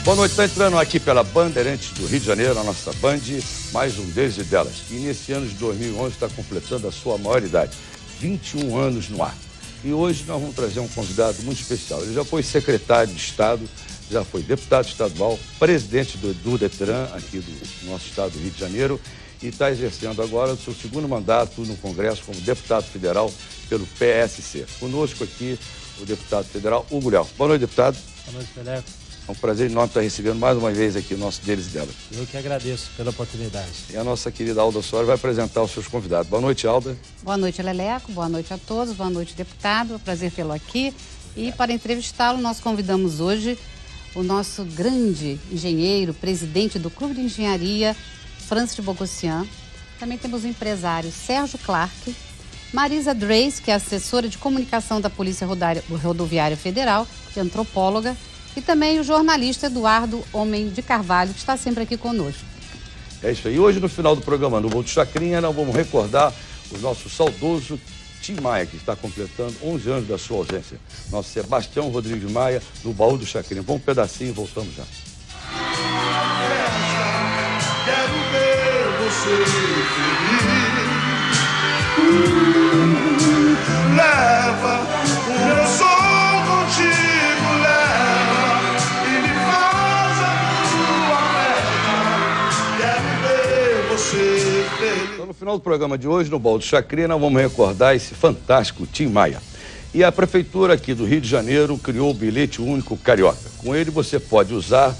Boa noite, está entrando aqui pela Bandeirantes do Rio de Janeiro, a nossa Band, mais um desde delas. E nesse ano de 2011 está completando a sua maioridade, 21 anos no ar. E hoje nós vamos trazer um convidado muito especial. Ele já foi secretário de Estado, já foi deputado estadual, presidente do Detran aqui do nosso estado do Rio de Janeiro e está exercendo agora o seu segundo mandato no Congresso como deputado federal pelo PSC. Conosco aqui o deputado federal Hugo Léo. Boa noite, deputado. Boa noite, Pelé. É um prazer enorme estar recebendo mais uma vez aqui o nosso deles e delas. Eu que agradeço pela oportunidade. E a nossa querida Alda Soares vai apresentar os seus convidados. Boa noite, Alda. Boa noite, Leleco. Boa noite a todos. Boa noite, deputado. É um prazer tê-lo aqui. E para entrevistá-lo, nós convidamos hoje o nosso grande engenheiro, presidente do Clube de Engenharia, Francis de Bogossian. Também temos o empresário Sérgio Clark, Marisa Dreis, que é assessora de comunicação da Polícia Rodoviária Federal, e antropóloga, e também o jornalista Eduardo Homem de Carvalho, que está sempre aqui conosco. É isso aí. Hoje, no final do programa no Baú do Chacrinha, nós vamos recordar o nosso saudoso Tim Maia, que está completando 11 anos da sua ausência. Nosso Sebastião Rodrigues Maia, no Baú do Chacrinha. Vamos um pedacinho e voltamos já. Quero ver você feliz. Leva o meu som contigo, leva e me faz a tua festa. Quero ver você feliz. Então, no final do programa de hoje, no Baú do Chacrinha, nós vamos recordar esse fantástico Tim Maia. E a Prefeitura aqui do Rio de Janeiro criou o bilhete único carioca. Com ele você pode usar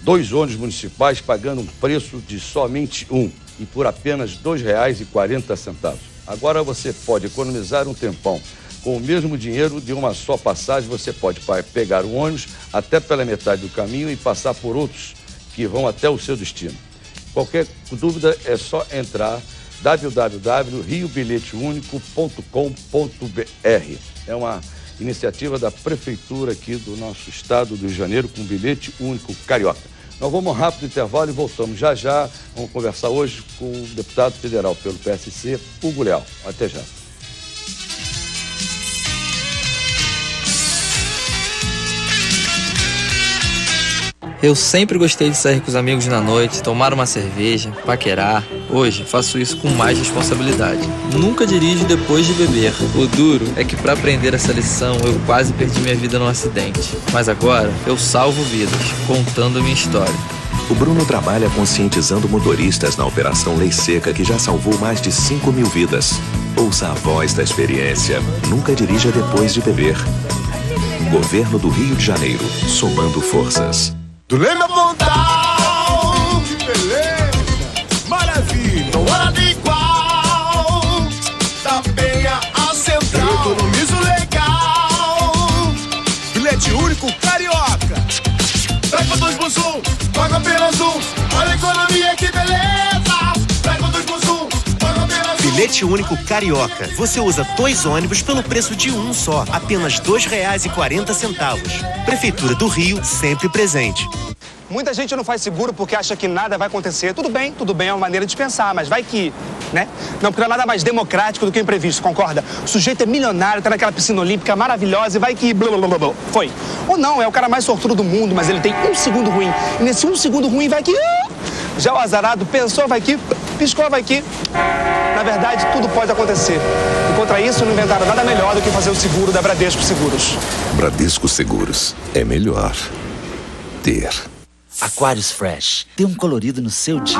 2 ônibus municipais pagando um preço de somente um e por apenas R$ 2,40. Agora você pode economizar um tempão. Com o mesmo dinheiro de uma só passagem, você pode pegar um ônibus até pela metade do caminho e passar por outros que vão até o seu destino. Qualquer dúvida é só entrar www.riobilheteunico.com.br. É uma iniciativa da Prefeitura aqui do nosso estado do Rio de Janeiro com bilhete único carioca. Nós vamos a um rápido intervalo e voltamos já já. Vamos conversar hoje com o deputado federal pelo PSC, Hugo Léo. Até já. Eu sempre gostei de sair com os amigos na noite, tomar uma cerveja, paquerar. Hoje faço isso com mais responsabilidade. Nunca dirijo depois de beber. O duro é que para aprender essa lição eu quase perdi minha vida num acidente. Mas agora eu salvo vidas, contando a minha história. O Bruno trabalha conscientizando motoristas na Operação Lei Seca, que já salvou mais de 5.000 vidas. Ouça a voz da experiência. Nunca dirija depois de beber. Governo do Rio de Janeiro, somando forças. Tu lembra montar? Que beleza! Maravilha! Não hora de igual! Da Penha a Central! Eu economizo legal! Bilhete único carioca! Pega 2 por 1, paga apenas 1! Olha a economia, que beleza! Pega 2 por 1, paga apenas 1! Bilhete único carioca. Você usa 2 ônibus pelo preço de um só, apenas R$ 2,40. Prefeitura do Rio, sempre presente. Muita gente não faz seguro porque acha que nada vai acontecer. Tudo bem, é uma maneira de pensar, mas vai que, né? Não, porque não é nada mais democrático do que o imprevisto, concorda? O sujeito é milionário, tá naquela piscina olímpica maravilhosa e vai que... Blá, blá, blá, blá. Foi. Ou não, é o cara mais sortudo do mundo, mas ele tem 1 segundo ruim. E nesse 1 segundo ruim vai que... Já o azarado pensou, vai que... Piscou, vai que... Na verdade, tudo pode acontecer. E contra isso, não inventaram nada melhor do que fazer o seguro da Bradesco Seguros. Bradesco Seguros. É melhor ter. Aquarius Fresh. Dê um colorido no seu dia.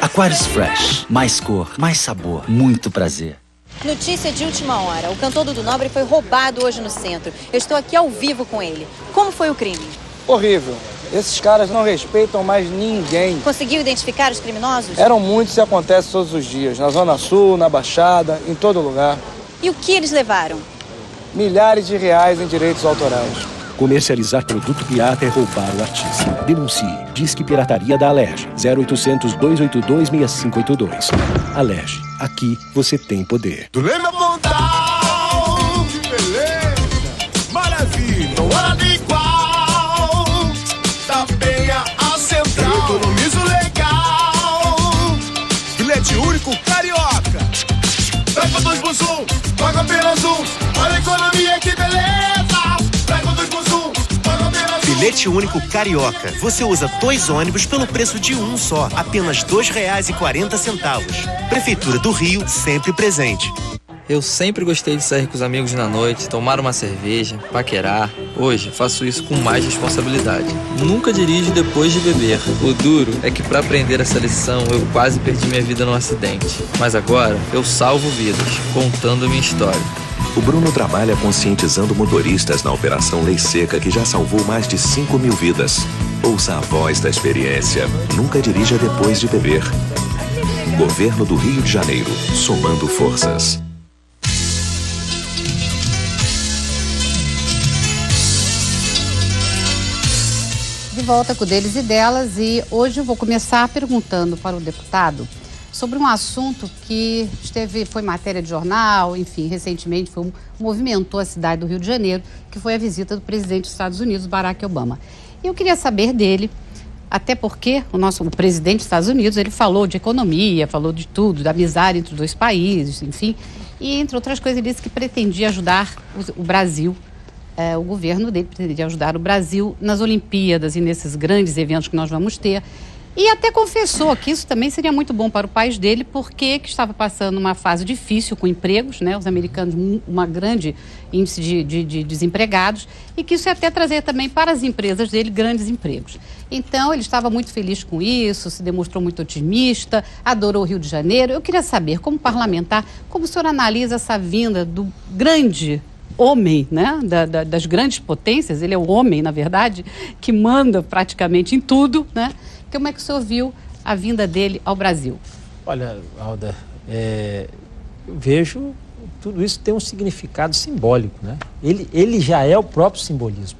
Aquarius Fresh. Mais cor, mais sabor, muito prazer. Notícia de última hora. O cantor Dudu Nobre foi roubado hoje no centro. Eu estou aqui ao vivo com ele. Como foi o crime? Horrível. Esses caras não respeitam mais ninguém. Conseguiu identificar os criminosos? Eram muitos e acontece todos os dias. Na Zona Sul, na Baixada, em todo lugar. E o que eles levaram? Milhares de reais em direitos autorais. Comercializar produto pirata é roubar o artista. Denuncie. Disque Pirataria da Alerj. 0800-282-6582. Alerj. Aqui você tem poder. Tu lembra Pontal? Que beleza! Maravilha! Não hora de igual! Da Penha a Central. Eu economizo legal! Bilhete único carioca! Pega 2 por 1, paga apenas 1. Olha a economia, que beleza! Pega 2 por 1, paga apenas 1. Bilhete único carioca. Você usa 2 ônibus pelo preço de um só. Apenas R$ 2,40. Prefeitura do Rio, sempre presente. Eu sempre gostei de sair com os amigos na noite, tomar uma cerveja, paquerar. Hoje, faço isso com mais responsabilidade. Nunca dirijo depois de beber. O duro é que para aprender essa lição, eu quase perdi minha vida num acidente. Mas agora, eu salvo vidas, contando a minha história. O Bruno trabalha conscientizando motoristas na Operação Lei Seca, que já salvou mais de 5.000 vidas. Ouça a voz da experiência. Nunca dirija depois de beber. Governo do Rio de Janeiro, somando forças. De volta com o Deles e Delas, e hoje eu vou começar perguntando para o deputado sobre um assunto que foi matéria de jornal, enfim, recentemente movimentou a cidade do Rio de Janeiro, que foi a visita do presidente dos Estados Unidos, Barack Obama. E eu queria saber dele, até porque o presidente dos Estados Unidos, ele falou de economia, falou de tudo, da amizade entre os dois países, enfim, e entre outras coisas ele disse que pretendia ajudar o Brasil. O governo dele pretendia ajudar o Brasil nas Olimpíadas e nesses grandes eventos que nós vamos ter. E até confessou que isso também seria muito bom para o país dele, porque que estava passando uma fase difícil com empregos, né? Os americanos, uma grande índice de desempregados, e que isso ia até trazer também para as empresas dele grandes empregos. Então, ele estava muito feliz com isso, se demonstrou muito otimista, adorou o Rio de Janeiro. Eu queria saber, como parlamentar, como o senhor analisa essa vinda do grande homem, né, das grandes potências, ele é o homem, na verdade, que manda praticamente em tudo, né? Como é que o senhor viu a vinda dele ao Brasil? Olha, Alda, eu vejo tudo isso tem um significado simbólico, né? Ele já é o próprio simbolismo.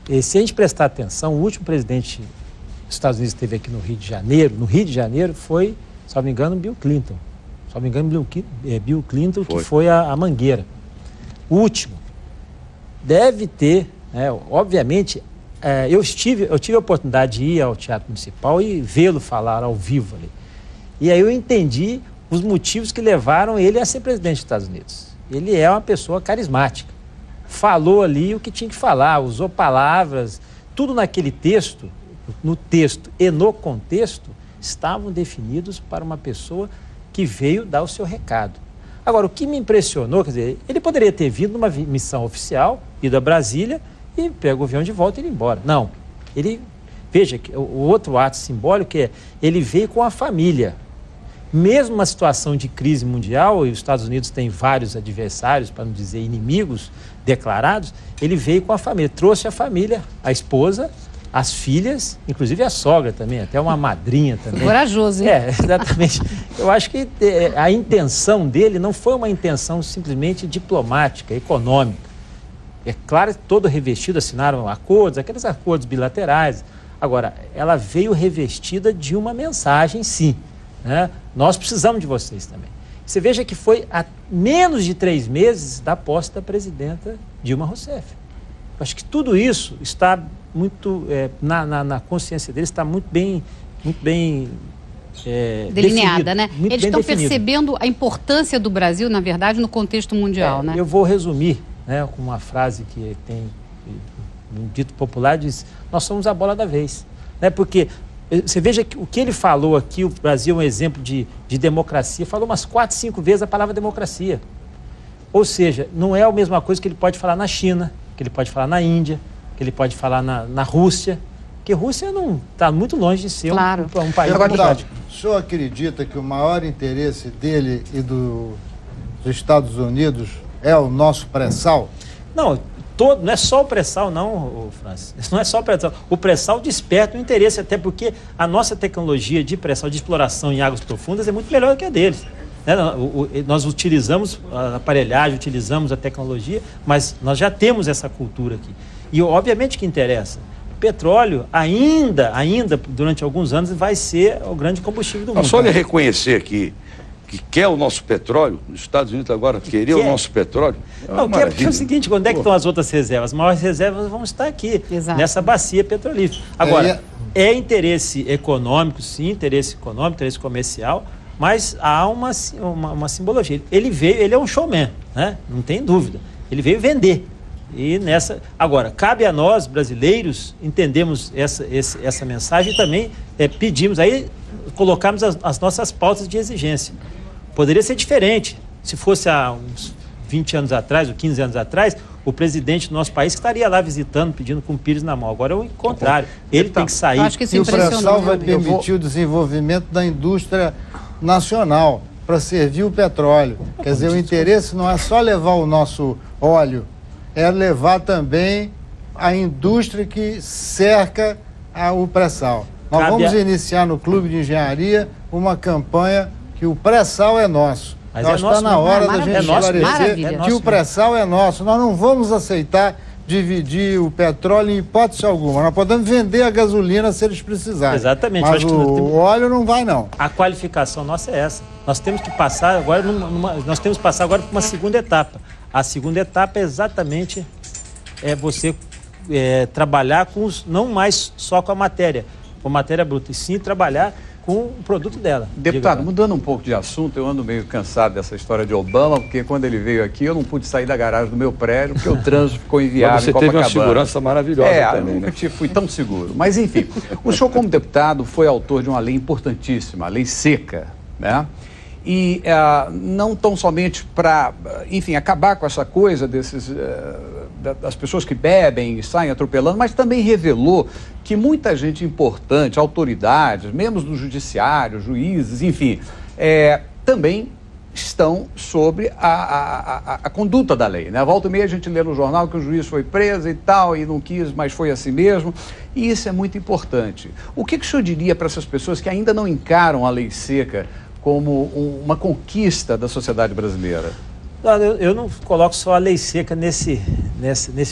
E se a gente prestar atenção, o último presidente dos Estados Unidos esteve aqui no Rio de Janeiro foi, se não me engano, Bill Clinton. Se não me engano, Bill Clinton, que foi a Mangueira. O último. Deve ter, né, obviamente, eu tive a oportunidade de ir ao Teatro Municipal e vê-lo falar ao vivo ali. E aí eu entendi os motivos que levaram ele a ser presidente dos Estados Unidos. Ele é uma pessoa carismática. Falou ali o que tinha que falar, usou palavras, tudo naquele texto, no texto e no contexto, estavam definidos para uma pessoa que veio dar o seu recado. Agora, o que me impressionou, quer dizer, ele poderia ter vindo numa missão oficial, ido a Brasília e pega o avião de volta e ir embora. Não, veja, que o outro ato simbólico é, ele veio com a família. Mesmo uma situação de crise mundial, e os Estados Unidos têm vários adversários, para não dizer inimigos declarados, ele veio com a família, trouxe a família, a esposa, as filhas, inclusive a sogra também, até uma madrinha também. Corajoso, hein? Exatamente. Eu acho que a intenção dele não foi uma intenção simplesmente diplomática, econômica. É claro que todo revestido, assinaram acordos, aqueles acordos bilaterais. Agora, ela veio revestida de uma mensagem, sim, né? Nós precisamos de vocês também. Você veja que foi há menos de 3 meses da posse da presidenta Dilma Rousseff. Eu acho que tudo isso está muito, na consciência deles, está muito bem delineada, né? Muito Eles estão percebendo a importância do Brasil, na verdade, no contexto mundial, né? Eu vou resumir, né, com uma frase que tem um dito popular, diz: nós somos a bola da vez, né? Porque você veja que o que ele falou aqui, o Brasil é um exemplo de democracia, falou umas 4, 5 vezes a palavra democracia. Ou seja, não é a mesma coisa que ele pode falar na China, que ele pode falar na Índia, que ele pode falar na Rússia, porque a Rússia não está muito longe de ser um país democrático. O senhor acredita que o maior interesse dele e dos Estados Unidos é o nosso pré-sal? Não, não é só o pré-sal não, Francis. Não é só o pré-sal. O pré-sal desperta o interesse, até porque a nossa tecnologia de pré-sal, de exploração em águas profundas é muito melhor do que a deles. Nós utilizamos a aparelhagem, utilizamos a tecnologia, mas nós já temos essa cultura aqui. E obviamente que interessa. Petróleo ainda, durante alguns anos, vai ser o grande combustível do mundo. Só lhe reconhecer que quer o nosso petróleo, os Estados Unidos agora querer o nosso petróleo. Não, quer porque é o seguinte, onde é que estão as outras reservas? As maiores reservas vão estar aqui, nessa bacia petrolífera. Agora, é interesse econômico, sim, interesse econômico, interesse comercial, mas há uma simbologia. Ele é um showman, né? Não tem dúvida. Ele veio vender. E agora, cabe a nós, brasileiros, entendemos essa mensagem e também pedimos, aí colocarmos as nossas pautas de exigência. Poderia ser diferente. Se fosse há uns 20 anos atrás, ou 15 anos atrás, o presidente do nosso país estaria lá visitando, pedindo com o pires na mão. Agora é o contrário. Ele tem que sair. Acho que e o pré-sal vai permitir o desenvolvimento da indústria nacional para servir o petróleo. Quer dizer, o interesse não é só levar o nosso óleo, é levar também a indústria que cerca o pré-sal. Nós vamos iniciar no Clube de Engenharia uma campanha que o pré-sal é nosso. Mas está na hora da gente esclarecer que o pré-sal é nosso. Nós não vamos aceitar dividir o petróleo em hipótese alguma. Nós podemos vender a gasolina se eles precisarem. Exatamente. Mas o óleo não vai, não. A qualificação nossa é essa. Nós temos que passar agora por uma segunda etapa. A segunda etapa é exatamente você trabalhar não mais só com a matéria bruta, e sim trabalhar com o produto dela. Deputado, mudando um pouco de assunto, eu ando meio cansado dessa história de Obama, porque quando ele veio aqui eu não pude sair da garagem do meu prédio, porque o trânsito ficou inviável em Copacabana. Você teve uma segurança maravilhosa também, eu nunca fui tão seguro. Mas enfim, o senhor como deputado foi autor de uma lei importantíssima, a Lei Seca, né? E não tão somente para, enfim, acabar com essa coisa das pessoas que bebem e saem atropelando, mas também revelou que muita gente importante, autoridades, membros do judiciário, juízes, enfim, também estão sobre a conduta da lei, né? Volta e meia a gente lê no jornal que o juiz foi preso e tal, e não quis, mas foi assim mesmo, e isso é muito importante. O que o senhor diria para essas pessoas que ainda não encaram a Lei Seca como uma conquista da sociedade brasileira? Eu não coloco só a lei seca nesse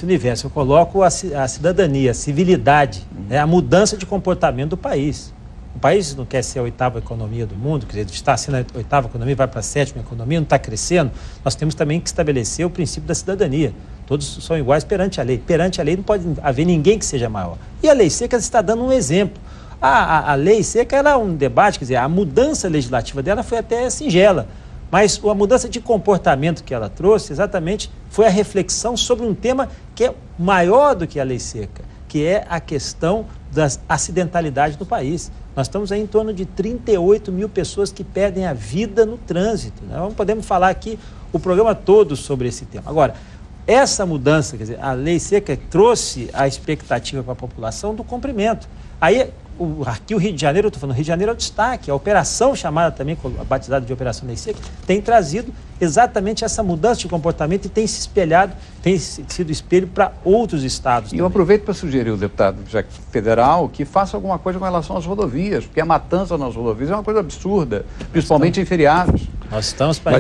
universo, eu coloco a cidadania, a civilidade, né, a mudança de comportamento do país. O país não quer ser a 8ª economia do mundo, quer dizer, está sendo a 8ª economia, vai para a 7ª economia, não está crescendo. Nós temos também que estabelecer o princípio da cidadania. Todos são iguais perante a lei. Perante a lei não pode haver ninguém que seja maior. E a lei seca está dando um exemplo. A lei seca era um debate, quer dizer, a mudança legislativa dela foi até singela, mas a mudança de comportamento que ela trouxe exatamente foi a reflexão sobre um tema que é maior do que a lei seca, que é a questão da acidentalidade do país. Nós estamos aí em torno de 38 mil pessoas que perdem a vida no trânsito, né? Não podemos falar aqui o programa todo sobre esse tema. Agora, essa mudança, quer dizer, a lei seca trouxe a expectativa para a população do cumprimento. Aí, aqui o Rio de Janeiro, eu estou falando, o Rio de Janeiro é o destaque, a operação chamada também, batizada de Operação Lei Seca, tem trazido exatamente essa mudança de comportamento e tem se espelhado, tem sido espelho para outros estados. E eu aproveito para sugerir ao deputado federal que faça alguma coisa com relação às rodovias, porque a matança nas rodovias é uma coisa absurda, principalmente em feriados. Nós estamos para...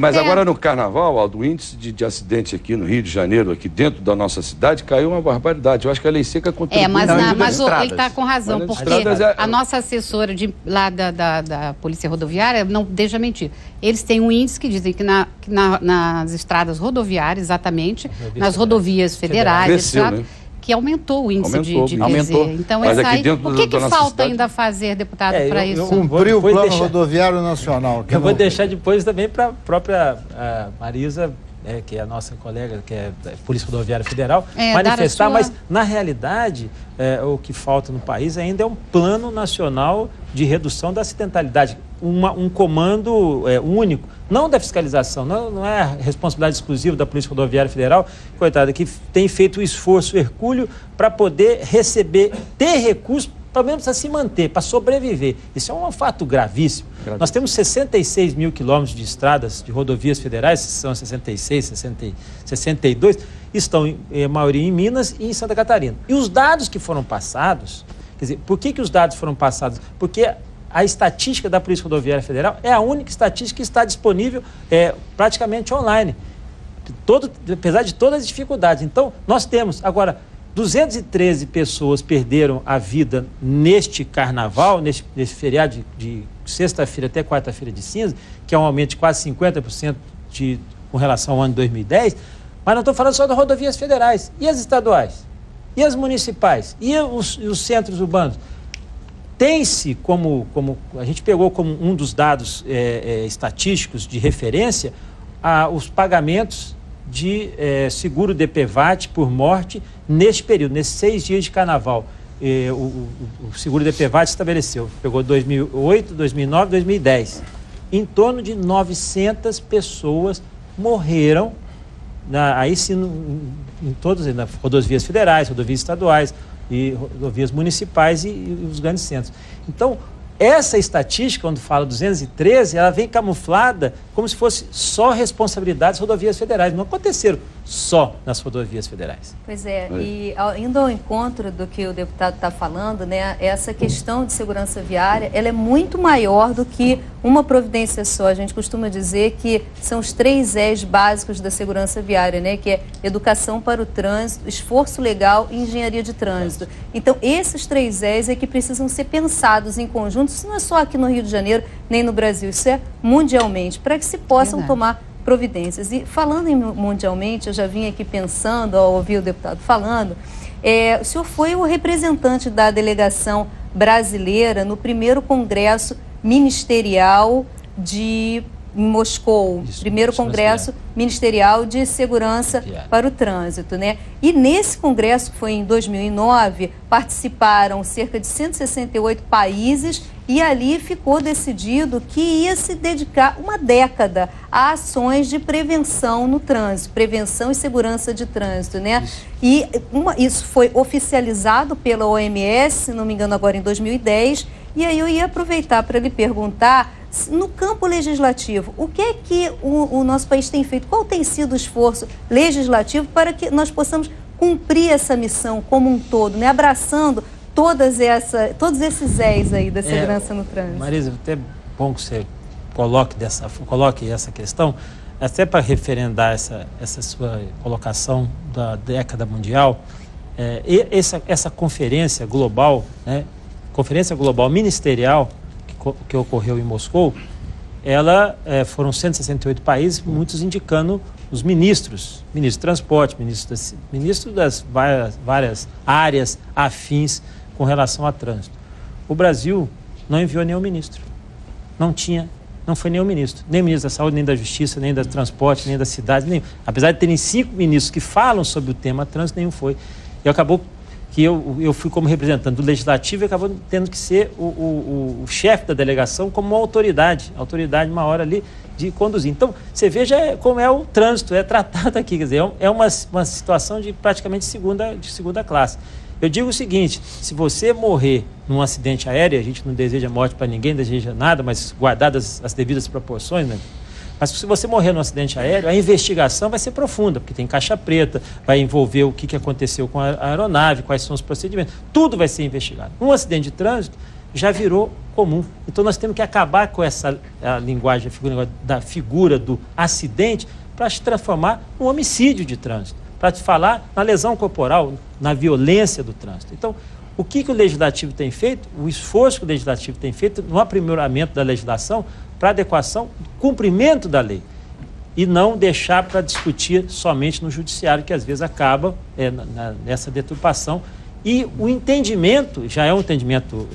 Mas agora no Carnaval, Aldo, o índice de acidente aqui no Rio de Janeiro, aqui dentro da nossa cidade, caiu uma barbaridade. Eu acho que a Lei Seca contribui. Mas ele está com razão, porque a nossa assessora lá da Polícia Rodoviária, não deixa mentir, eles têm um índice que dizem que nas estradas rodoviárias, exatamente, nas rodovias federais, cresceu, etc., né? Que aumentou o índice de aumentou. Então, mas aqui aí, dentro o que falta cidade... ainda fazer, deputado, para isso? Cumprir o Plano Rodoviário Nacional. Eu vou deixar depois também para a própria Marisa, que é a nossa colega, que é da Polícia Rodoviária Federal, manifestar, mas na realidade o que falta no país ainda é um plano nacional de redução da acidentalidade, um comando único, não da fiscalização, não é a responsabilidade exclusiva da Polícia Rodoviária Federal, coitada, que tem feito o esforço hercúleo para poder ter recursos, pelo menos para se manter, para sobreviver. Isso é um fato gravíssimo. Nós temos 66 mil quilômetros de estradas, de rodovias federais, são 66, 62, estão a maioria em Minas e em Santa Catarina. E os dados que foram passados, quer dizer, por que os dados foram passados? Porque a estatística da Polícia Rodoviária Federal é a única estatística que está disponível praticamente online. apesar de todas as dificuldades. Então, nós temos, agora, 213 pessoas perderam a vida neste carnaval, nesse feriado de sexta-feira até quarta-feira de cinza, que é um aumento de quase 50% com relação ao ano de 2010, mas não estou falando só das rodovias federais. E as estaduais? E as municipais? E os centros urbanos? Tem-se, como a gente pegou como um dos dados estatísticos de referência, os pagamentos de seguro DPVAT por morte neste período, nesses 6 dias de carnaval. O seguro DPVAT estabeleceu, pegou 2008, 2009, 2010. Em torno de 900 pessoas morreram, aí sim, em todas as rodovias federais, rodovias estaduais, e rodovias municipais e os grandes centros. Então, essa estatística, quando fala 213, ela vem camuflada como se fosse só responsabilidade das rodovias federais. Não aconteceram só nas rodovias federais. Pois é, e indo ao encontro do que o deputado está falando, né, essa questão de segurança viária, ela é muito maior do que uma providência só. A gente costuma dizer que são os 3 E's básicos da segurança viária, né, que é educação para o trânsito, esforço legal e engenharia de trânsito. Então, esses 3 E's é que precisam ser pensados em conjunto. Isso não é só aqui no Rio de Janeiro, nem no Brasil, isso é mundialmente, para que se possam tomar providências. E falando em mundialmente, eu já vim aqui pensando, ao ouvir o deputado falando, o senhor foi o representante da delegação brasileira no primeiro congresso ministerial em Moscou, primeiro congresso ministerial de segurança para o trânsito, né? E nesse congresso, que foi em 2009, participaram cerca de 168 países e ali ficou decidido que ia se dedicar uma década a ações de prevenção no trânsito, prevenção e segurança de trânsito, né? E isso foi oficializado pela OMS, se não me engano, agora em 2010, e aí eu ia aproveitar para lhe perguntar, no campo legislativo, o que é que o nosso país tem feito? Qual tem sido o esforço legislativo para que nós possamos cumprir essa missão como um todo, né? Abraçando todos esses E's aí da segurança no trânsito? Marisa, até bom que você coloque essa questão, até para referendar essa sua colocação da década mundial, essa conferência global, né? Conferência global ministerial que ocorreu em Moscou, foram 168 países, muitos indicando os ministros de transporte, ministro das várias áreas afins com relação a trânsito. O Brasil não enviou nenhum ministro. Não foi nenhum ministro. Nem ministro da Saúde, nem da Justiça, nem do Transporte, nem da Cidade, nenhum. Apesar de terem 5 ministros que falam sobre o tema trânsito, nenhum foi. E acabou que eu fui como representante do Legislativo e acabou tendo que ser o chefe da delegação como uma autoridade uma hora ali de conduzir. Então, você veja como é o trânsito, é tratado aqui, quer dizer, é uma situação de praticamente segunda classe. Eu digo o seguinte, se você morrer num acidente aéreo, a gente não deseja morte para ninguém, não deseja nada, mas guardadas as devidas proporções, né? Mas se você morrer num acidente aéreo, a investigação vai ser profunda, porque tem caixa preta, vai envolver o que aconteceu com a aeronave, quais são os procedimentos, tudo vai ser investigado. Um acidente de trânsito já virou comum. Então nós temos que acabar com essa linguagem da figura do acidente para se transformar num homicídio de trânsito, para te falar na lesão corporal, na violência do trânsito. Então, o que o Legislativo tem feito, o esforço que o Legislativo tem feito no aprimoramento da legislação para adequação, cumprimento da lei, e não deixar para discutir somente no judiciário, que às vezes acaba nessa deturpação. E o entendimento, já é um entendimento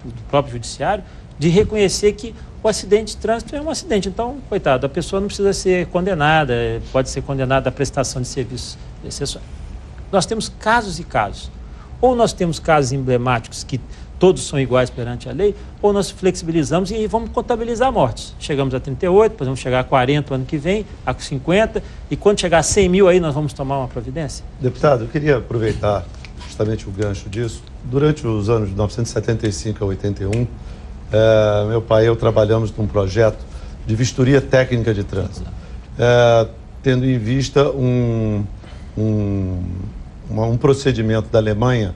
do próprio judiciário, de reconhecer que o acidente de trânsito é um acidente. Então, coitado, a pessoa não precisa ser condenada, pode ser condenada à prestação de serviços essenciais. Nós temos casos e casos. Ou nós temos casos emblemáticos que todos são iguais perante a lei, ou nós flexibilizamos e vamos contabilizar mortes. Chegamos a 38, depois vamos chegar a 40 o ano que vem, a 50, e quando chegar a 100 mil aí nós vamos tomar uma providência? Deputado, eu queria aproveitar justamente o gancho disso. Durante os anos de 1975 a 81, meu pai e eu trabalhamos num projeto de vistoria técnica de trânsito, tendo em vista um procedimento da Alemanha,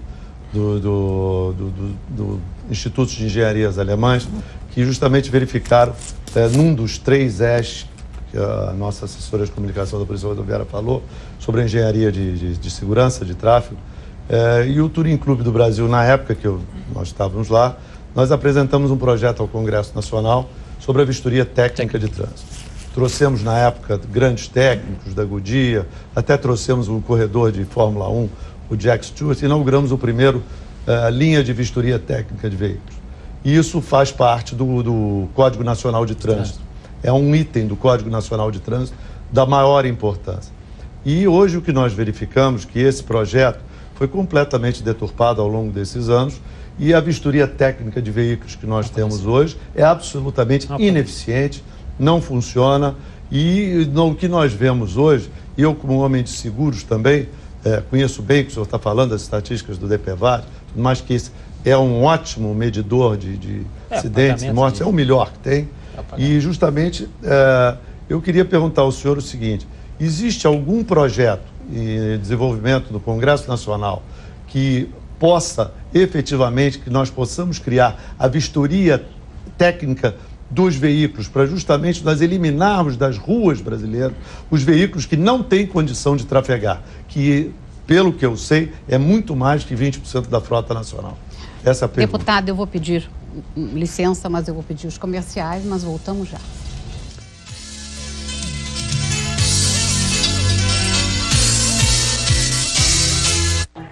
do Instituto de Engenharias Alemães, que justamente verificaram, num dos 3 E's que a nossa assessora de comunicação da Polícia Rodoviária falou, sobre a engenharia de segurança, de tráfego. E o Touring Clube do Brasil, na época que nós estávamos lá, nós apresentamos um projeto ao Congresso Nacional sobre a vistoria técnica de trânsito. Trouxemos, na época, grandes técnicos da Goodyear, até trouxemos um corredor de Fórmula 1, o Jack Stewart, e inauguramos o primeiro linha de vistoria técnica de veículos. E isso faz parte do Código Nacional de Trânsito. É um item do Código Nacional de Trânsito da maior importância. E hoje o que nós verificamos que esse projeto foi completamente deturpado ao longo desses anos e a vistoria técnica de veículos que nós temos hoje é absolutamente ineficiente, não funciona e no que nós vemos hoje, eu como homem de seguros também, conheço bem o que o senhor está falando, das estatísticas do DPVAT, mas que esse é um ótimo medidor de acidentes e mortes, é o melhor que tem. E justamente eu queria perguntar ao senhor o seguinte, existe algum projeto de desenvolvimento do Congresso Nacional que possa efetivamente, que nós possamos criar a vistoria técnica dos veículos para justamente nós eliminarmos das ruas brasileiras os veículos que não têm condição de trafegar, que, pelo que eu sei, é muito mais que 20% da frota nacional. Essa é a pergunta. Deputado, eu vou pedir licença, mas eu vou pedir os comerciais, mas voltamos já.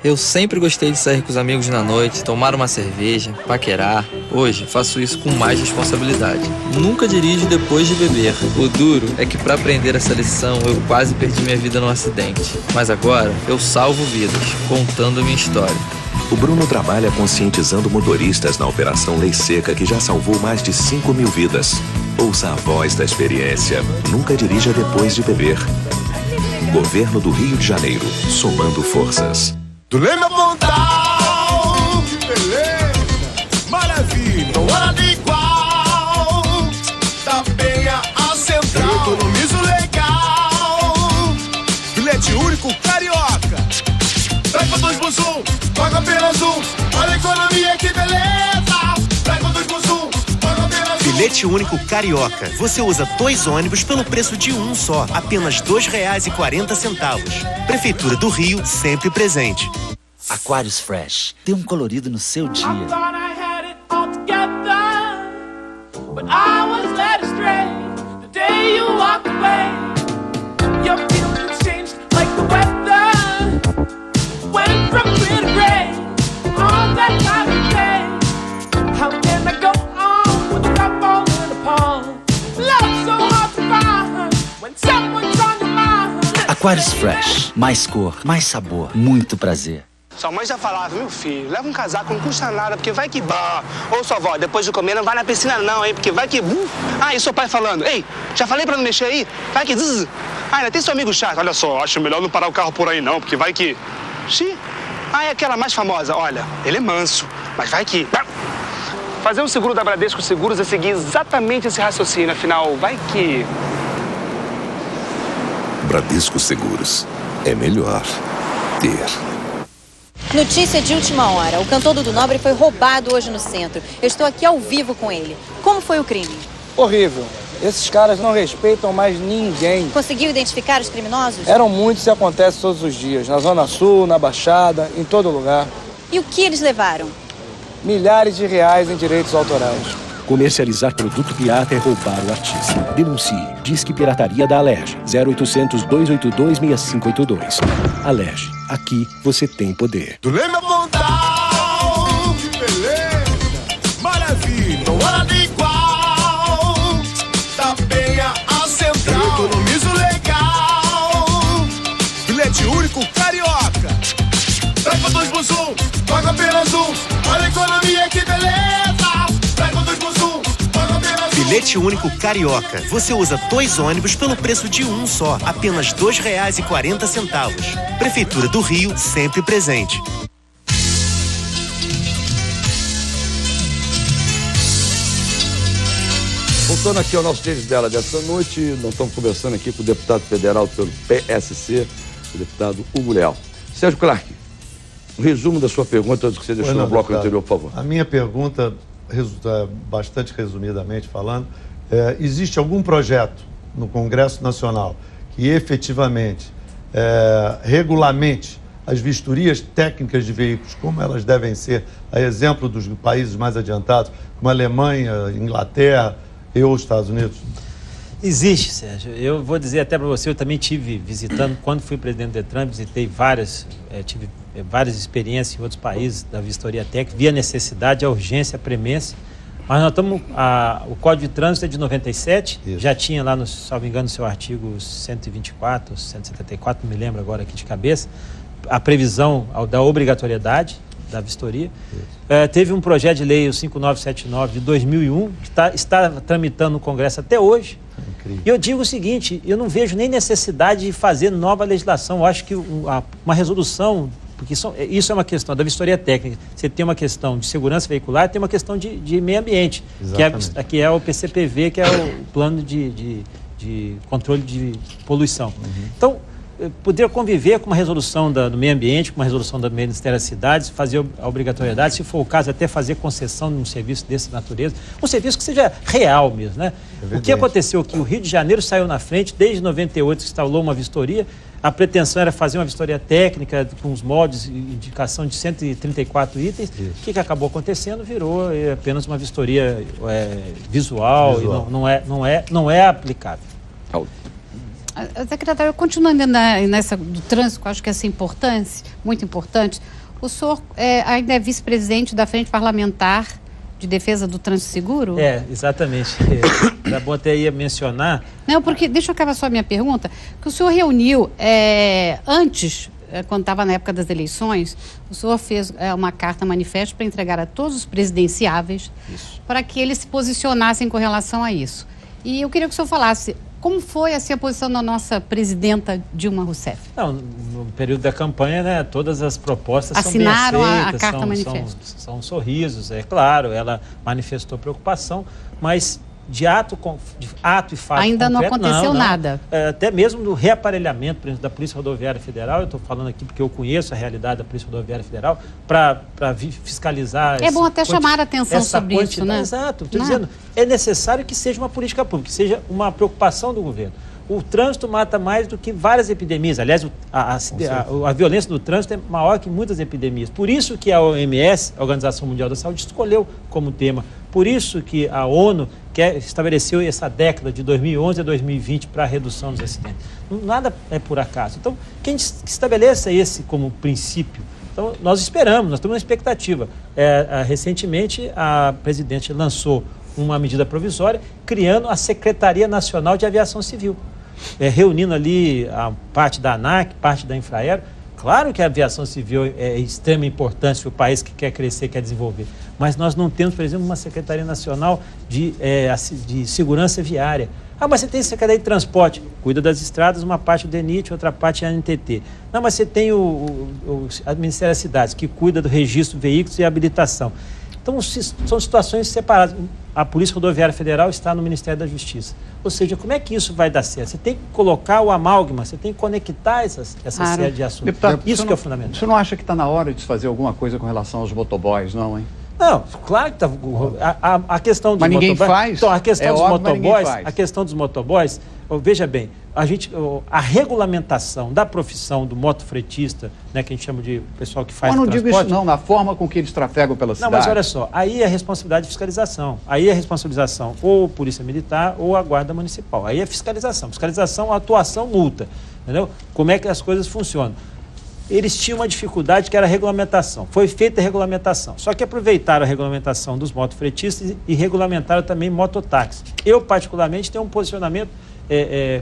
Eu sempre gostei de sair com os amigos na noite, tomar uma cerveja, paquerar. Hoje, faço isso com mais responsabilidade. Nunca dirijo depois de beber. O duro é que para aprender essa lição, eu quase perdi minha vida num acidente. Mas agora, eu salvo vidas, contando a minha história. O Bruno trabalha conscientizando motoristas na Operação Lei Seca, que já salvou mais de 5.000 vidas. Ouça a voz da experiência. Nunca dirija depois de beber. Governo do Rio de Janeiro, somando forças. Tu lembra Pontal? Que beleza! Maravilha! Não hora de igual! Da Penha a Central! Eu economizo legal! Bilhete único carioca! Pega 2 por 1, paga apenas 1! Olha a economia, que beleza! Pega 2 por 1, paga apenas 1! Bilhete único carioca. Você usa 2 ônibus pelo preço de um só. Apenas R$ 2,40. Prefeitura do Rio, sempre presente. Aquários Fresh. Dê um colorido no seu dia. Aquários Fresh. Mais cor, mais sabor, muito prazer. Sua mãe já falava, meu filho, leva um casaco, não custa nada, porque vai que... Ô, sua avó, depois de comer não vai na piscina não, hein, porque vai que... e seu pai falando, ei, já falei pra não mexer aí? Vai que... ainda tem seu amigo chato, olha só, acho melhor não parar o carro por aí não, porque vai que... é aquela mais famosa, olha, ele é manso, mas vai que... Fazer um seguro da Bradesco Seguros é seguir exatamente esse raciocínio, afinal, vai que... Bradesco Seguros. É melhor ter. Notícia de última hora. O cantor Dudu Nobre foi roubado hoje no centro. Eu estou aqui ao vivo com ele. Como foi o crime? Horrível. Esses caras não respeitam mais ninguém. Conseguiu identificar os criminosos? Eram muitos e acontece todos os dias. Na Zona Sul, na Baixada, em todo lugar. E o que eles levaram? Milhares de reais em direitos autorais. Comercializar produto pirata é roubar o artista. Denuncie. Disque Pirataria da Alerj. 0800 282 6582. Alerj. Aqui você tem poder. Tu lembra Pontal? Que beleza! Maravilha! Não hora de igual! Da Penha a Central! Eu economizo legal! Bilhete único carioca! Pega 2 por 1, paga apenas 1! Olha a economia, que beleza! Pega 2 por 1, paga apenas 1! Bilhete único carioca. Você usa 2 ônibus pelo preço de um só. Apenas R$ 2,40. Prefeitura do Rio, sempre presente. Voltando aqui ao nosso Tênis dela dessa noite, nós estamos conversando aqui com o deputado federal pelo PSC, o deputado Hugo Leal. Sérgio Clark, um resumo da sua pergunta que você deixou no bloco anterior, por favor. A minha pergunta, bastante resumidamente falando, existe algum projeto no Congresso Nacional que efetivamente regulamente as vistorias técnicas de veículos, como elas devem ser, a exemplo dos países mais adiantados, como a Alemanha, Inglaterra e os Estados Unidos? Existe, Sérgio. Eu vou dizer até para você, eu também tive visitando, quando fui presidente do Detran, visitei tive várias experiências em outros países da vistoria técnica, vi a necessidade, a urgência, a premência. Mas nós estamos, o Código de Trânsito é de 97, isso. Já tinha lá, salvo engano, no seu artigo 124, 174, não me lembro agora aqui de cabeça, a previsão da obrigatoriedade da vistoria. Teve um projeto de lei, o 5979 de 2001, que está tramitando no Congresso até hoje. Incrível. E eu digo o seguinte, eu não vejo nem necessidade de fazer nova legislação. Eu acho que uma resolução, porque isso é uma questão da vistoria técnica, você tem uma questão de segurança veicular, tem uma questão de meio ambiente, que é o PCPV, que é o plano de controle de poluição. Uhum. Então, poder conviver com uma resolução do meio ambiente, com uma resolução do Ministério das Cidades, fazer a obrigatoriedade, se for o caso, até fazer concessão de um serviço dessa natureza, um serviço que seja real mesmo, né? O que aconteceu aqui, o Rio de Janeiro saiu na frente, desde 98 instalou uma vistoria, a pretensão era fazer uma vistoria técnica com os moldes e indicação de 134 itens. Isso. O que acabou acontecendo? Virou apenas uma vistoria visual. E não é aplicável. Secretário, continuando nessa do trânsito, que eu acho que essa importância, muito importante, o senhor ainda é vice-presidente da Frente Parlamentar de Defesa do Trânsito Seguro? Exatamente. Era bom até ia mencionar. Não, porque, deixa eu acabar só a minha pergunta, que o senhor reuniu, antes, quando estava na época das eleições, o senhor fez uma carta manifesto para entregar a todos os presidenciáveis, para que eles se posicionassem com relação a isso. E eu queria que o senhor falasse, como foi assim, a posição da nossa presidenta Dilma Rousseff? Não, no período da campanha, né, todas as propostas assinaram são bem aceitas, a carta manifesto. São sorrisos, é claro, ela manifestou preocupação, mas de ato e fato ainda concreto, não aconteceu nada. Até mesmo do reaparelhamento, por exemplo, da Polícia Rodoviária Federal, eu estou falando aqui porque eu conheço a realidade da Polícia Rodoviária Federal, para fiscalizar... É bom até chamar a atenção sobre isso, né? Exato, estou dizendo, é necessário que seja uma política pública, que seja uma preocupação do governo. O trânsito mata mais do que várias epidemias. Aliás, a violência do trânsito é maior que muitas epidemias. Por isso que a OMS, a Organização Mundial da Saúde, escolheu como tema. Por isso que a ONU estabeleceu essa década de 2011 a 2020 para a redução dos acidentes. Nada é por acaso. Então, que a gente estabeleça esse como princípio. Então, nós esperamos, nós estamos na expectativa. Recentemente, a presidente lançou uma medida provisória criando a Secretaria Nacional de Aviação Civil, reunindo ali a parte da ANAC, parte da Infraero. Claro que a aviação civil é extrema importância para o país que quer crescer, quer desenvolver, mas nós não temos, por exemplo, uma Secretaria Nacional de Segurança Viária. Mas você tem Secretaria de Transporte, cuida das estradas, uma parte do DENIT, outra parte é a NTT. Não, mas você tem o Ministério das Cidades, que cuida do registro de veículos e habilitação. Então, são situações separadas. A Polícia Rodoviária Federal está no Ministério da Justiça. Ou seja, como é que isso vai dar certo? Você tem que colocar o amálgama, você tem que conectar essa série de assuntos. Deputado, isso que é o fundamental. Você não acha que está na hora de se fazer alguma coisa com relação aos motoboys, não, hein? Não, claro que está. A questão dos mas ninguém motoboys, faz? Então, a questão dos motoboys, veja bem, a regulamentação da profissão do motofretista, né, que a gente chama de pessoal que faz transporte... Eu não digo isso não, na forma com que eles trafegam pela cidade. Não, mas olha só, aí é responsabilidade de fiscalização. Aí é responsabilização ou Polícia Militar ou a Guarda Municipal. Aí é fiscalização. Fiscalização, atuação, multa. Entendeu? Como é que as coisas funcionam? Eles tinham uma dificuldade que era a regulamentação. Foi feita a regulamentação. Só que aproveitaram a regulamentação dos motofretistas e regulamentaram também mototáxi. Eu, particularmente, tenho um posicionamento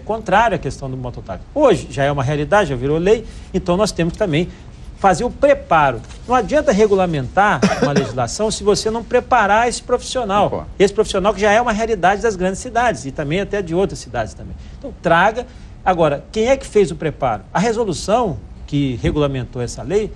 contrário à questão do mototáxi. Hoje já é uma realidade, já virou lei, então nós temos que também fazer o preparo. Não adianta regulamentar uma legislação se você não preparar esse profissional. Esse profissional que já é uma realidade das grandes cidades e também até de outras cidades também. Então, traga. Agora, quem é que fez o preparo? A resolução que regulamentou essa lei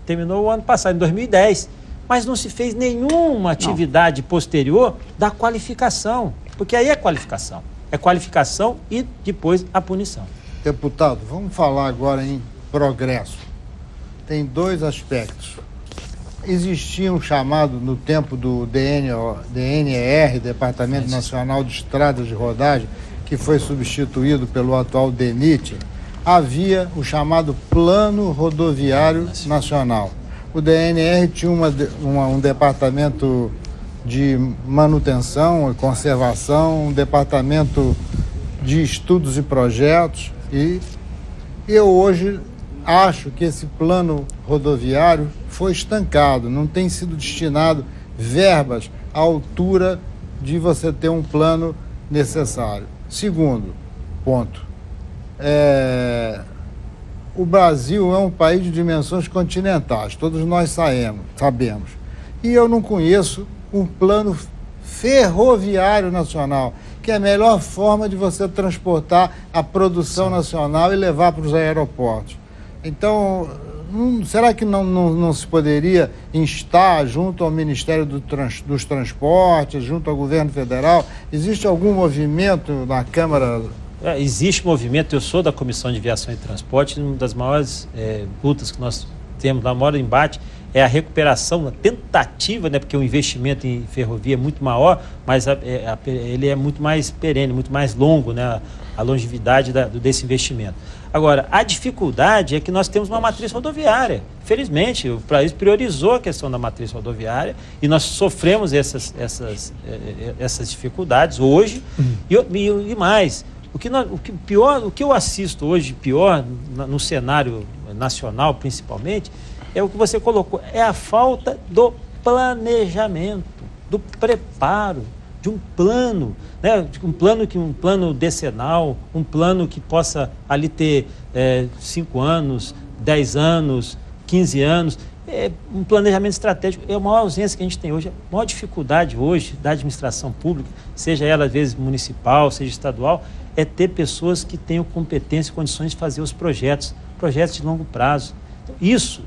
terminou o ano passado, em 2010. Mas não se fez nenhuma atividade posterior da qualificação. Porque aí é qualificação. É qualificação e depois a punição. Deputado, vamos falar agora em progresso. Tem dois aspectos. Existia um chamado no tempo do DNR, Departamento Nacional de Estradas de Rodagem, que que foi substituído pelo atual DENIT, havia o chamado Plano Rodoviário Nacional. O DNR tinha um departamento de manutenção e conservação, um departamento de estudos e projetos, e eu hoje acho que esse plano rodoviário foi estancado, não tem sido destinado verbas à altura de você ter um plano necessário. Segundo ponto, o Brasil é um país de dimensões continentais, todos nós sabemos, e eu não conheço um plano ferroviário nacional, que é a melhor forma de você transportar a produção nacional e levar para os aeroportos. Então, será que não se poderia instar junto ao Ministério dos Transportes, junto ao governo federal? Existe algum movimento na Câmara? Existe movimento. Eu sou da Comissão de Viação e Transporte, uma das maiores lutas que nós temos, o maior embate é a recuperação, a tentativa, né, porque o investimento em ferrovia é muito maior, mas ele é muito mais perene, muito mais longo, né, a longevidade desse investimento. Agora, a dificuldade é que nós temos uma matriz rodoviária. Felizmente, o país priorizou a questão da matriz rodoviária e nós sofremos essas dificuldades hoje. E mais, o que eu assisto hoje pior no cenário nacional, principalmente, é o que você colocou, é a falta do planejamento, do preparo, de um plano, né? um plano decenal, um plano que possa ali ter 5 anos, 10 anos, 15 anos, um planejamento estratégico. É a maior ausência que a gente tem hoje, a maior dificuldade hoje da administração pública, seja ela às vezes municipal, seja estadual, é ter pessoas que tenham competência e condições de fazer os projetos de longo prazo.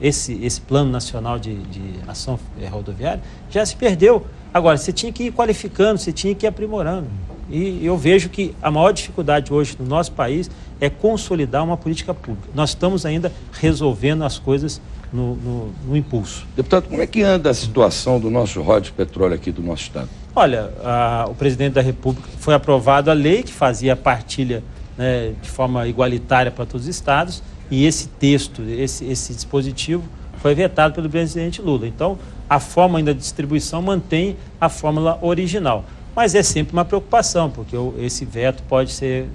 Esse plano nacional de ação rodoviária já se perdeu. Agora, você tinha que ir qualificando, você tinha que ir aprimorando. E eu vejo que a maior dificuldade hoje no nosso país é consolidar uma política pública. Nós estamos ainda resolvendo as coisas no impulso. Deputado, como é que anda a situação do nosso royalties de petróleo aqui do nosso estado? Olha, o presidente da República foi aprovado a lei que fazia a partilha, né, de forma igualitária para todos os estados. E esse texto, esse dispositivo foi vetado pelo presidente Lula. Então, a forma ainda de distribuição mantém a fórmula original. Mas é sempre uma preocupação, porque esse veto pode ser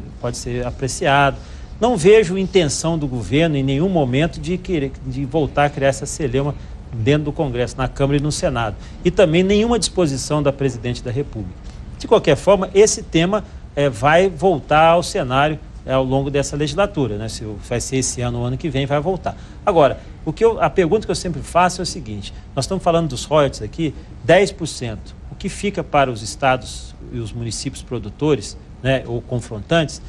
apreciado. Não vejo intenção do governo em nenhum momento de voltar a criar essa celeuma dentro do Congresso, na Câmara e no Senado. E também nenhuma disposição da presidente da República. De qualquer forma, esse tema vai voltar ao cenário ao longo dessa legislatura, né? Se vai ser esse ano ou ano que vem, vai voltar. Agora, a pergunta que eu sempre faço é o seguinte: nós estamos falando dos royalties aqui, 10%. O que fica para os estados e os municípios produtores, né, ou confrontantes,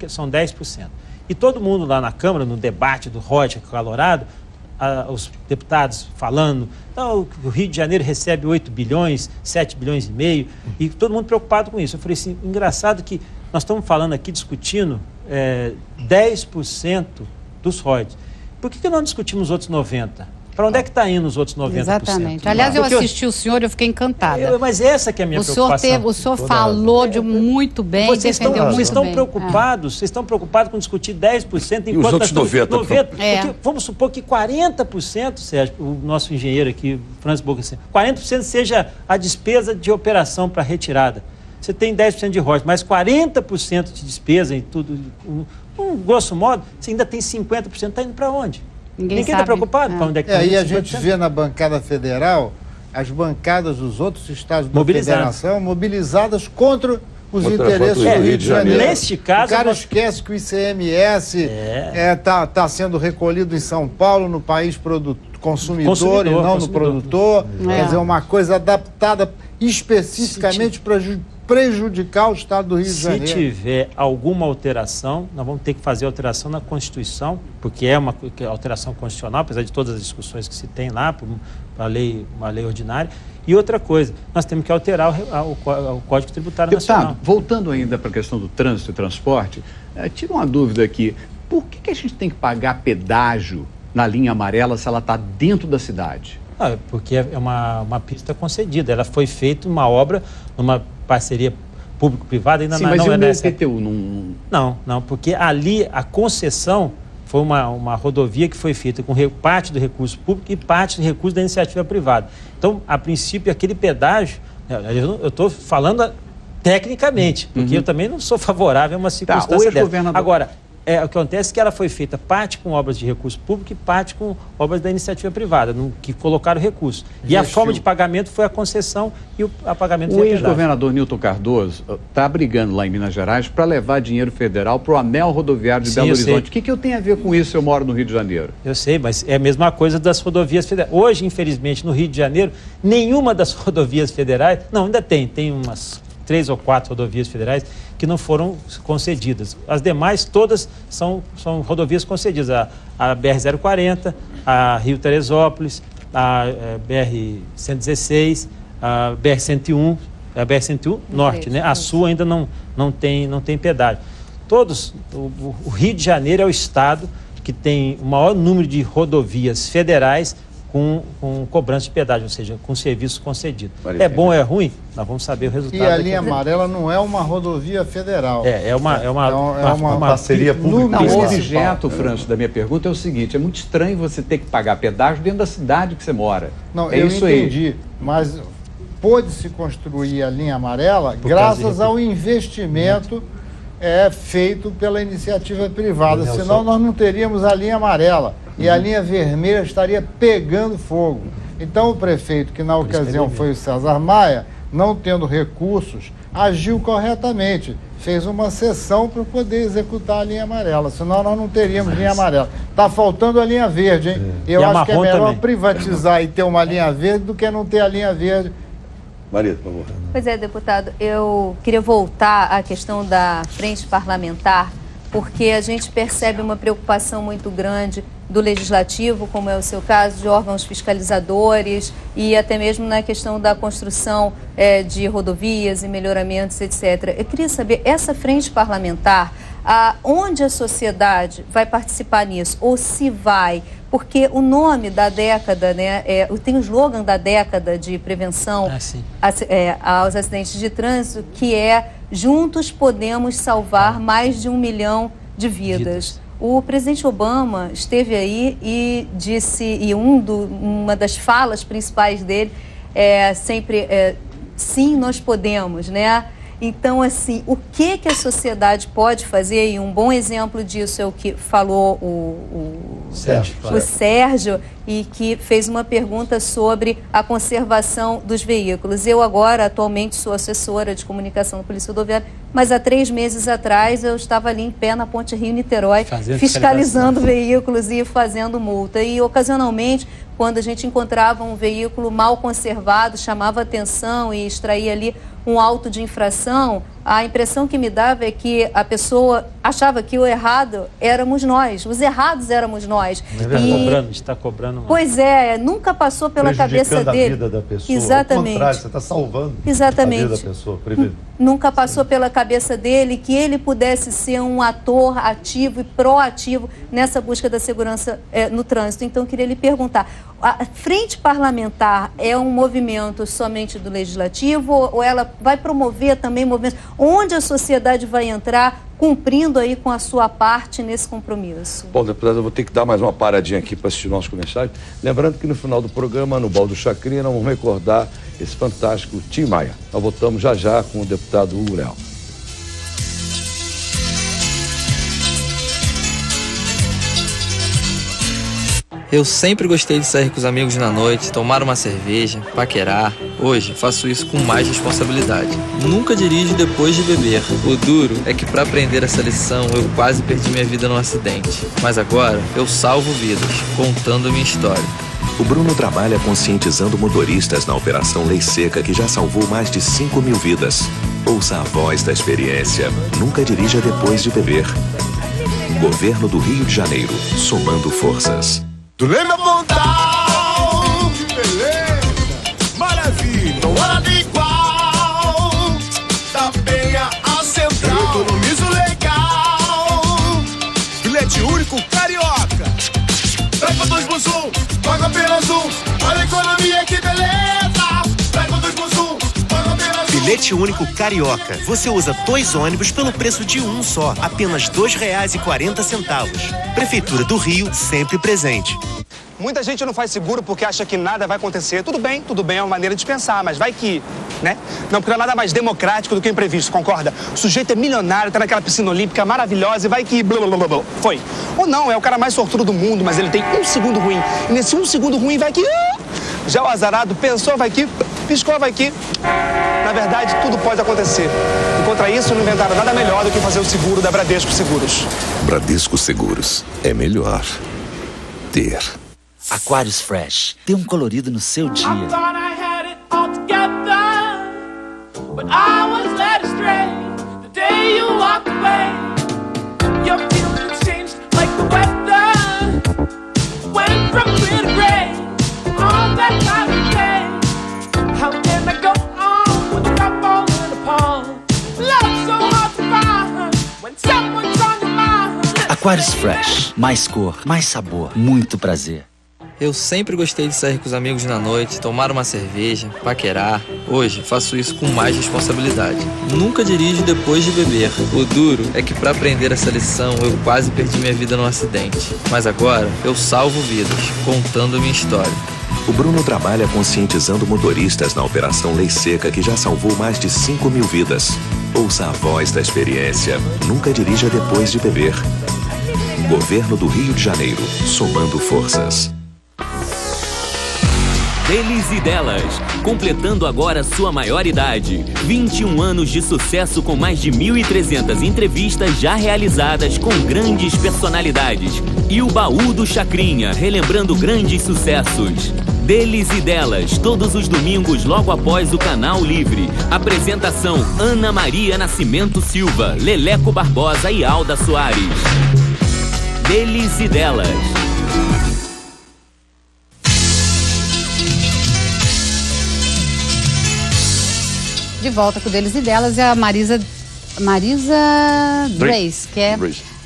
são 10%. E todo mundo lá na Câmara, no debate do royalties acalorado, os deputados falando, o Rio de Janeiro recebe 8 bilhões, 7 bilhões e meio, e todo mundo preocupado com isso. Eu falei assim, engraçado que nós estamos falando aqui, discutindo 10% dos royalties. Por que não discutimos os outros 90%? Para onde é que está indo os outros 90%? Exatamente. Aliás, eu assisti o senhor e eu fiquei encantada. Mas essa que é a minha preocupação. O senhor falou muito bem, vocês defendeu muito bem. Vocês estão preocupados com discutir 10%, enquanto os outros 90%. Porque vamos supor que 40%, Sérgio, o nosso engenheiro aqui, Francis Boca, 40% seja a despesa de operação para retirada. Você tem 10% de royalties, mas 40% de despesa em tudo, grosso modo, você ainda tem 50%. Está indo para onde? Ninguém está preocupado para onde é que está indo. E a gente vê na bancada federal as bancadas dos outros estados da federação mobilizadas contra os interesses do Rio de Janeiro. Neste caso, o cara esquece que o ICMS está sendo recolhido em São Paulo, no país consumidor e não no produtor. Quer dizer, uma coisa adaptada especificamente para prejudicar o estado do Rio de Janeiro. Se tiver alguma alteração, nós vamos ter que fazer alteração na Constituição, porque é uma alteração constitucional, apesar de todas as discussões que se tem lá, por uma lei ordinária. E outra coisa, nós temos que alterar o Código Tributário Nacional. Voltando ainda para a questão do trânsito e transporte, tira uma dúvida aqui. Por que a gente tem que pagar pedágio na linha amarela se ela está dentro da cidade? Porque é uma pista concedida. Ela foi feita uma obra, numa parceria público-privado ainda Sim, não, mas não é nessa. IPTU Não, porque ali a concessão foi uma rodovia que foi feita com parte do recurso público e parte do recurso da iniciativa privada. Então, a princípio, aquele pedágio, eu estou falando tecnicamente, porque eu também não sou favorável a uma circunstância dessa. Agora, o que acontece é que ela foi feita parte com obras de recurso público e parte com obras da iniciativa privada, que colocaram recursos. E a forma de pagamento foi a concessão e o pagamento O ex-governador Nilton Cardoso está brigando lá em Minas Gerais para levar dinheiro federal para o anel rodoviário de Belo Horizonte. O que eu tenho a ver com isso? Eu moro no Rio de Janeiro. Eu sei, mas é a mesma coisa das rodovias federais. Hoje, infelizmente, no Rio de Janeiro, nenhuma das rodovias federais... Não, ainda tem umas 3 ou 4 rodovias federais que não foram concedidas. As demais, todas são rodovias concedidas. A BR-040, a Rio-Teresópolis, a BR-116, a BR-101, a BR-101 Norte, né? A Sul ainda não tem pedágio. Todos, o Rio de Janeiro é o estado que tem o maior número de rodovias federais com cobrança de pedágio, ou seja, com serviço concedido. É bom ou é ruim? Nós vamos saber o resultado. E a linha amarela não é uma rodovia federal. É uma parceria pública. O objeto, Franço, da minha pergunta é o seguinte: é muito estranho você ter que pagar pedágio dentro da cidade que você mora. Não, eu entendi, mas pôde-se construir a linha amarela graças ao investimento feito pela iniciativa privada, senão nós não teríamos a linha amarela. E a linha vermelha estaria pegando fogo. Então o prefeito, que na ocasião foi o César Maia, não tendo recursos, agiu corretamente. Fez uma sessão para poder executar a linha amarela, senão nós não teríamos linha amarela. Está faltando a linha verde, hein? Eu acho que é melhor privatizar e ter uma linha verde do que não ter a linha verde. Maria, por favor. Pois é, deputado, eu queria voltar à questão da frente parlamentar, porque a gente percebe uma preocupação muito grande do Legislativo, como é o seu caso, de órgãos fiscalizadores e até mesmo na questão da construção de rodovias e melhoramentos, etc. Eu queria saber, essa frente parlamentar, onde a sociedade vai participar nisso? Ou se vai? Porque o nome da década, né, tem o slogan da década de prevenção aos acidentes de trânsito, que é "Juntos podemos salvar mais de 1 milhão de vidas". O presidente Obama esteve aí e disse, e uma das falas principais dele é sempre sim, nós podemos, né? Então, assim, o que a sociedade pode fazer, e um bom exemplo disso é o que falou o Sérgio, e que fez uma pergunta sobre a conservação dos veículos. Eu agora, atualmente, sou assessora de comunicação da Polícia Rodoviária, mas há 3 meses atrás eu estava ali em pé na Ponte Rio-Niterói, fiscalizando veículos e fazendo multa. E, ocasionalmente, quando a gente encontrava um veículo mal conservado, chamava atenção e extraía ali um auto de infração, a impressão que me dava é que a pessoa achava que o errado éramos nós, os errados éramos nós. Está cobrando. Pois é, nunca passou pela cabeça dele. A vida da pessoa. Exatamente. Ao contrário, você está salvando a vida da pessoa. Nunca passou pela cabeça dele que ele pudesse ser um ator ativo e proativo nessa busca da segurança no trânsito. Então, eu queria lhe perguntar, a frente parlamentar é um movimento somente do Legislativo ou ela vai promover também movimentos onde a sociedade vai entrar cumprindo aí com a sua parte nesse compromisso? Bom, deputado, eu vou ter que dar mais uma paradinha aqui para assistir nossos comentários. Lembrando que no final do programa, no Baldo Chacrinha, nós vamos recordar esse fantástico Tim Maia. Nós voltamos já com o deputado Hugo Leal. Eu sempre gostei de sair com os amigos na noite, tomar uma cerveja, paquerar. Hoje, faço isso com mais responsabilidade. Nunca dirijo depois de beber. O duro é que para aprender essa lição, eu quase perdi minha vida num acidente. Mas agora, eu salvo vidas, contando a minha história. O Bruno trabalha conscientizando motoristas na Operação Lei Seca, que já salvou mais de 5 mil vidas. Ouça a voz da experiência. Nunca dirija depois de beber. Governo do Rio de Janeiro, somando forças. Tu lembra Pontal? Que beleza! Maravilha! Não hora igual! Da Penha a Central. Eu economizo legal! Bilhete único carioca! Pega 2 plus 1, paga apenas 1. Olha a economia, que beleza! Pega 2 plus 1, paga apenas 1. bilhete único carioca. Você usa 2 ônibus pelo preço de um só, apenas R$ 2,40. Prefeitura do Rio, sempre presente. Muita gente não faz seguro porque acha que nada vai acontecer. Tudo bem, é uma maneira de pensar, mas vai que, né? Não, porque não é nada mais democrático do que o imprevisto, concorda? O sujeito é milionário, tá naquela piscina olímpica maravilhosa e vai que blá, blá, blá, blá. Foi. Ou não, é o cara mais sortudo do mundo, mas ele tem 1 segundo ruim. E nesse 1 segundo ruim vai que... Já o azarado pensou, vai que... Piscou, vai que... Na verdade, tudo pode acontecer. E contra isso, não inventaram nada melhor do que fazer o seguro da Bradesco Seguros. Bradesco Seguros. É melhor ter. Aquarius Fresh. Dê um colorido no seu dia. Aquarius Fresh. Mais cor, mais sabor, muito prazer. Eu sempre gostei de sair com os amigos na noite, tomar uma cerveja, paquerar. Hoje faço isso com mais responsabilidade. Nunca dirijo depois de beber. O duro é que para aprender essa lição eu quase perdi minha vida num acidente. Mas agora eu salvo vidas, contando a minha história. O Bruno trabalha conscientizando motoristas na Operação Lei Seca, que já salvou mais de 5.000 vidas. Ouça a voz da experiência. Nunca dirija depois de beber. Governo do Rio de Janeiro, somando forças. Deles e delas, completando agora sua maioridade. 21 anos de sucesso com mais de 1.300 entrevistas já realizadas com grandes personalidades. E o baú do Chacrinha, relembrando grandes sucessos. Deles e delas, todos os domingos logo após o Canal Livre. Apresentação: Ana Maria Nascimento Silva, Leleco Barbosa e Alda Soares. Deles e delas. De volta com o Deles e Delas é a Marisa Dreis, que é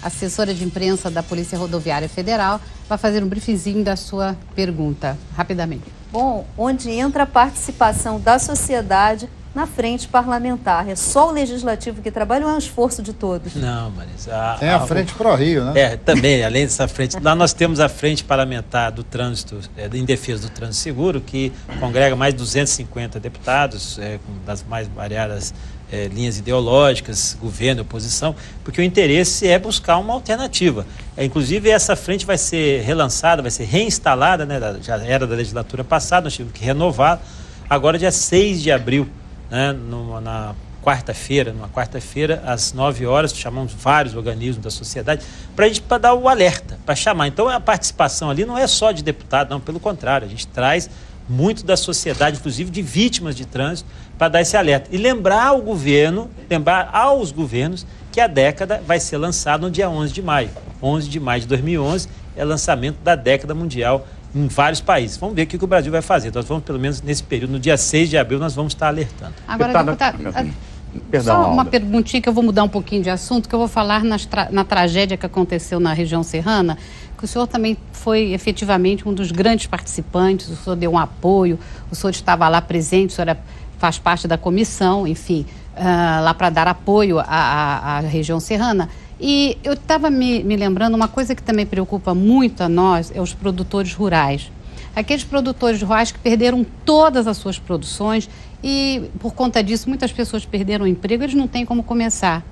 assessora de imprensa da Polícia Rodoviária Federal, vai fazer um briefzinho da sua pergunta, rapidamente. Bom, onde entra a participação da sociedade na frente parlamentar? É só o Legislativo que trabalha ou é um esforço de todos? Não, Marisa. Tem a Frente Pro Rio, né? É, também, além dessa frente. Lá nós temos a Frente Parlamentar do Trânsito, em defesa do trânsito seguro, que congrega mais de 250 deputados, das mais variadas linhas ideológicas, governo, oposição, porque o interesse é buscar uma alternativa. Inclusive, essa frente vai ser relançada, vai ser reinstalada, né? Já era da legislatura passada, nós tivemos que renovar. Agora, dia 6 de abril, né, numa quarta-feira, às 9 horas, chamamos vários organismos da sociedade para a gente dar o alerta, para chamar. Então, a participação ali não é só de deputado, não, pelo contrário, a gente traz muito da sociedade, inclusive de vítimas de trânsito, para dar esse alerta. E lembrar aos governos que a década vai ser lançada no dia 11 de maio. 11 de maio de 2011 é lançamento da década mundial em vários países. Vamos ver o que o Brasil vai fazer. Nós vamos, pelo menos nesse período, no dia 6 de abril, nós vamos estar alertando. Agora, deputado, só uma perguntinha que eu vou mudar um pouquinho de assunto, que eu vou falar na tragédia que aconteceu na região serrana, que o senhor também foi efetivamente um dos grandes participantes, o senhor deu um apoio, o senhor estava lá presente, o senhor faz parte da comissão, enfim, lá para dar apoio à região serrana. E eu estava me lembrando, uma coisa que também preocupa muito a nós é os produtores rurais. Aqueles produtores rurais que perderam todas as suas produções e, por conta disso, muitas pessoas perderam o emprego, eles não têm como começar.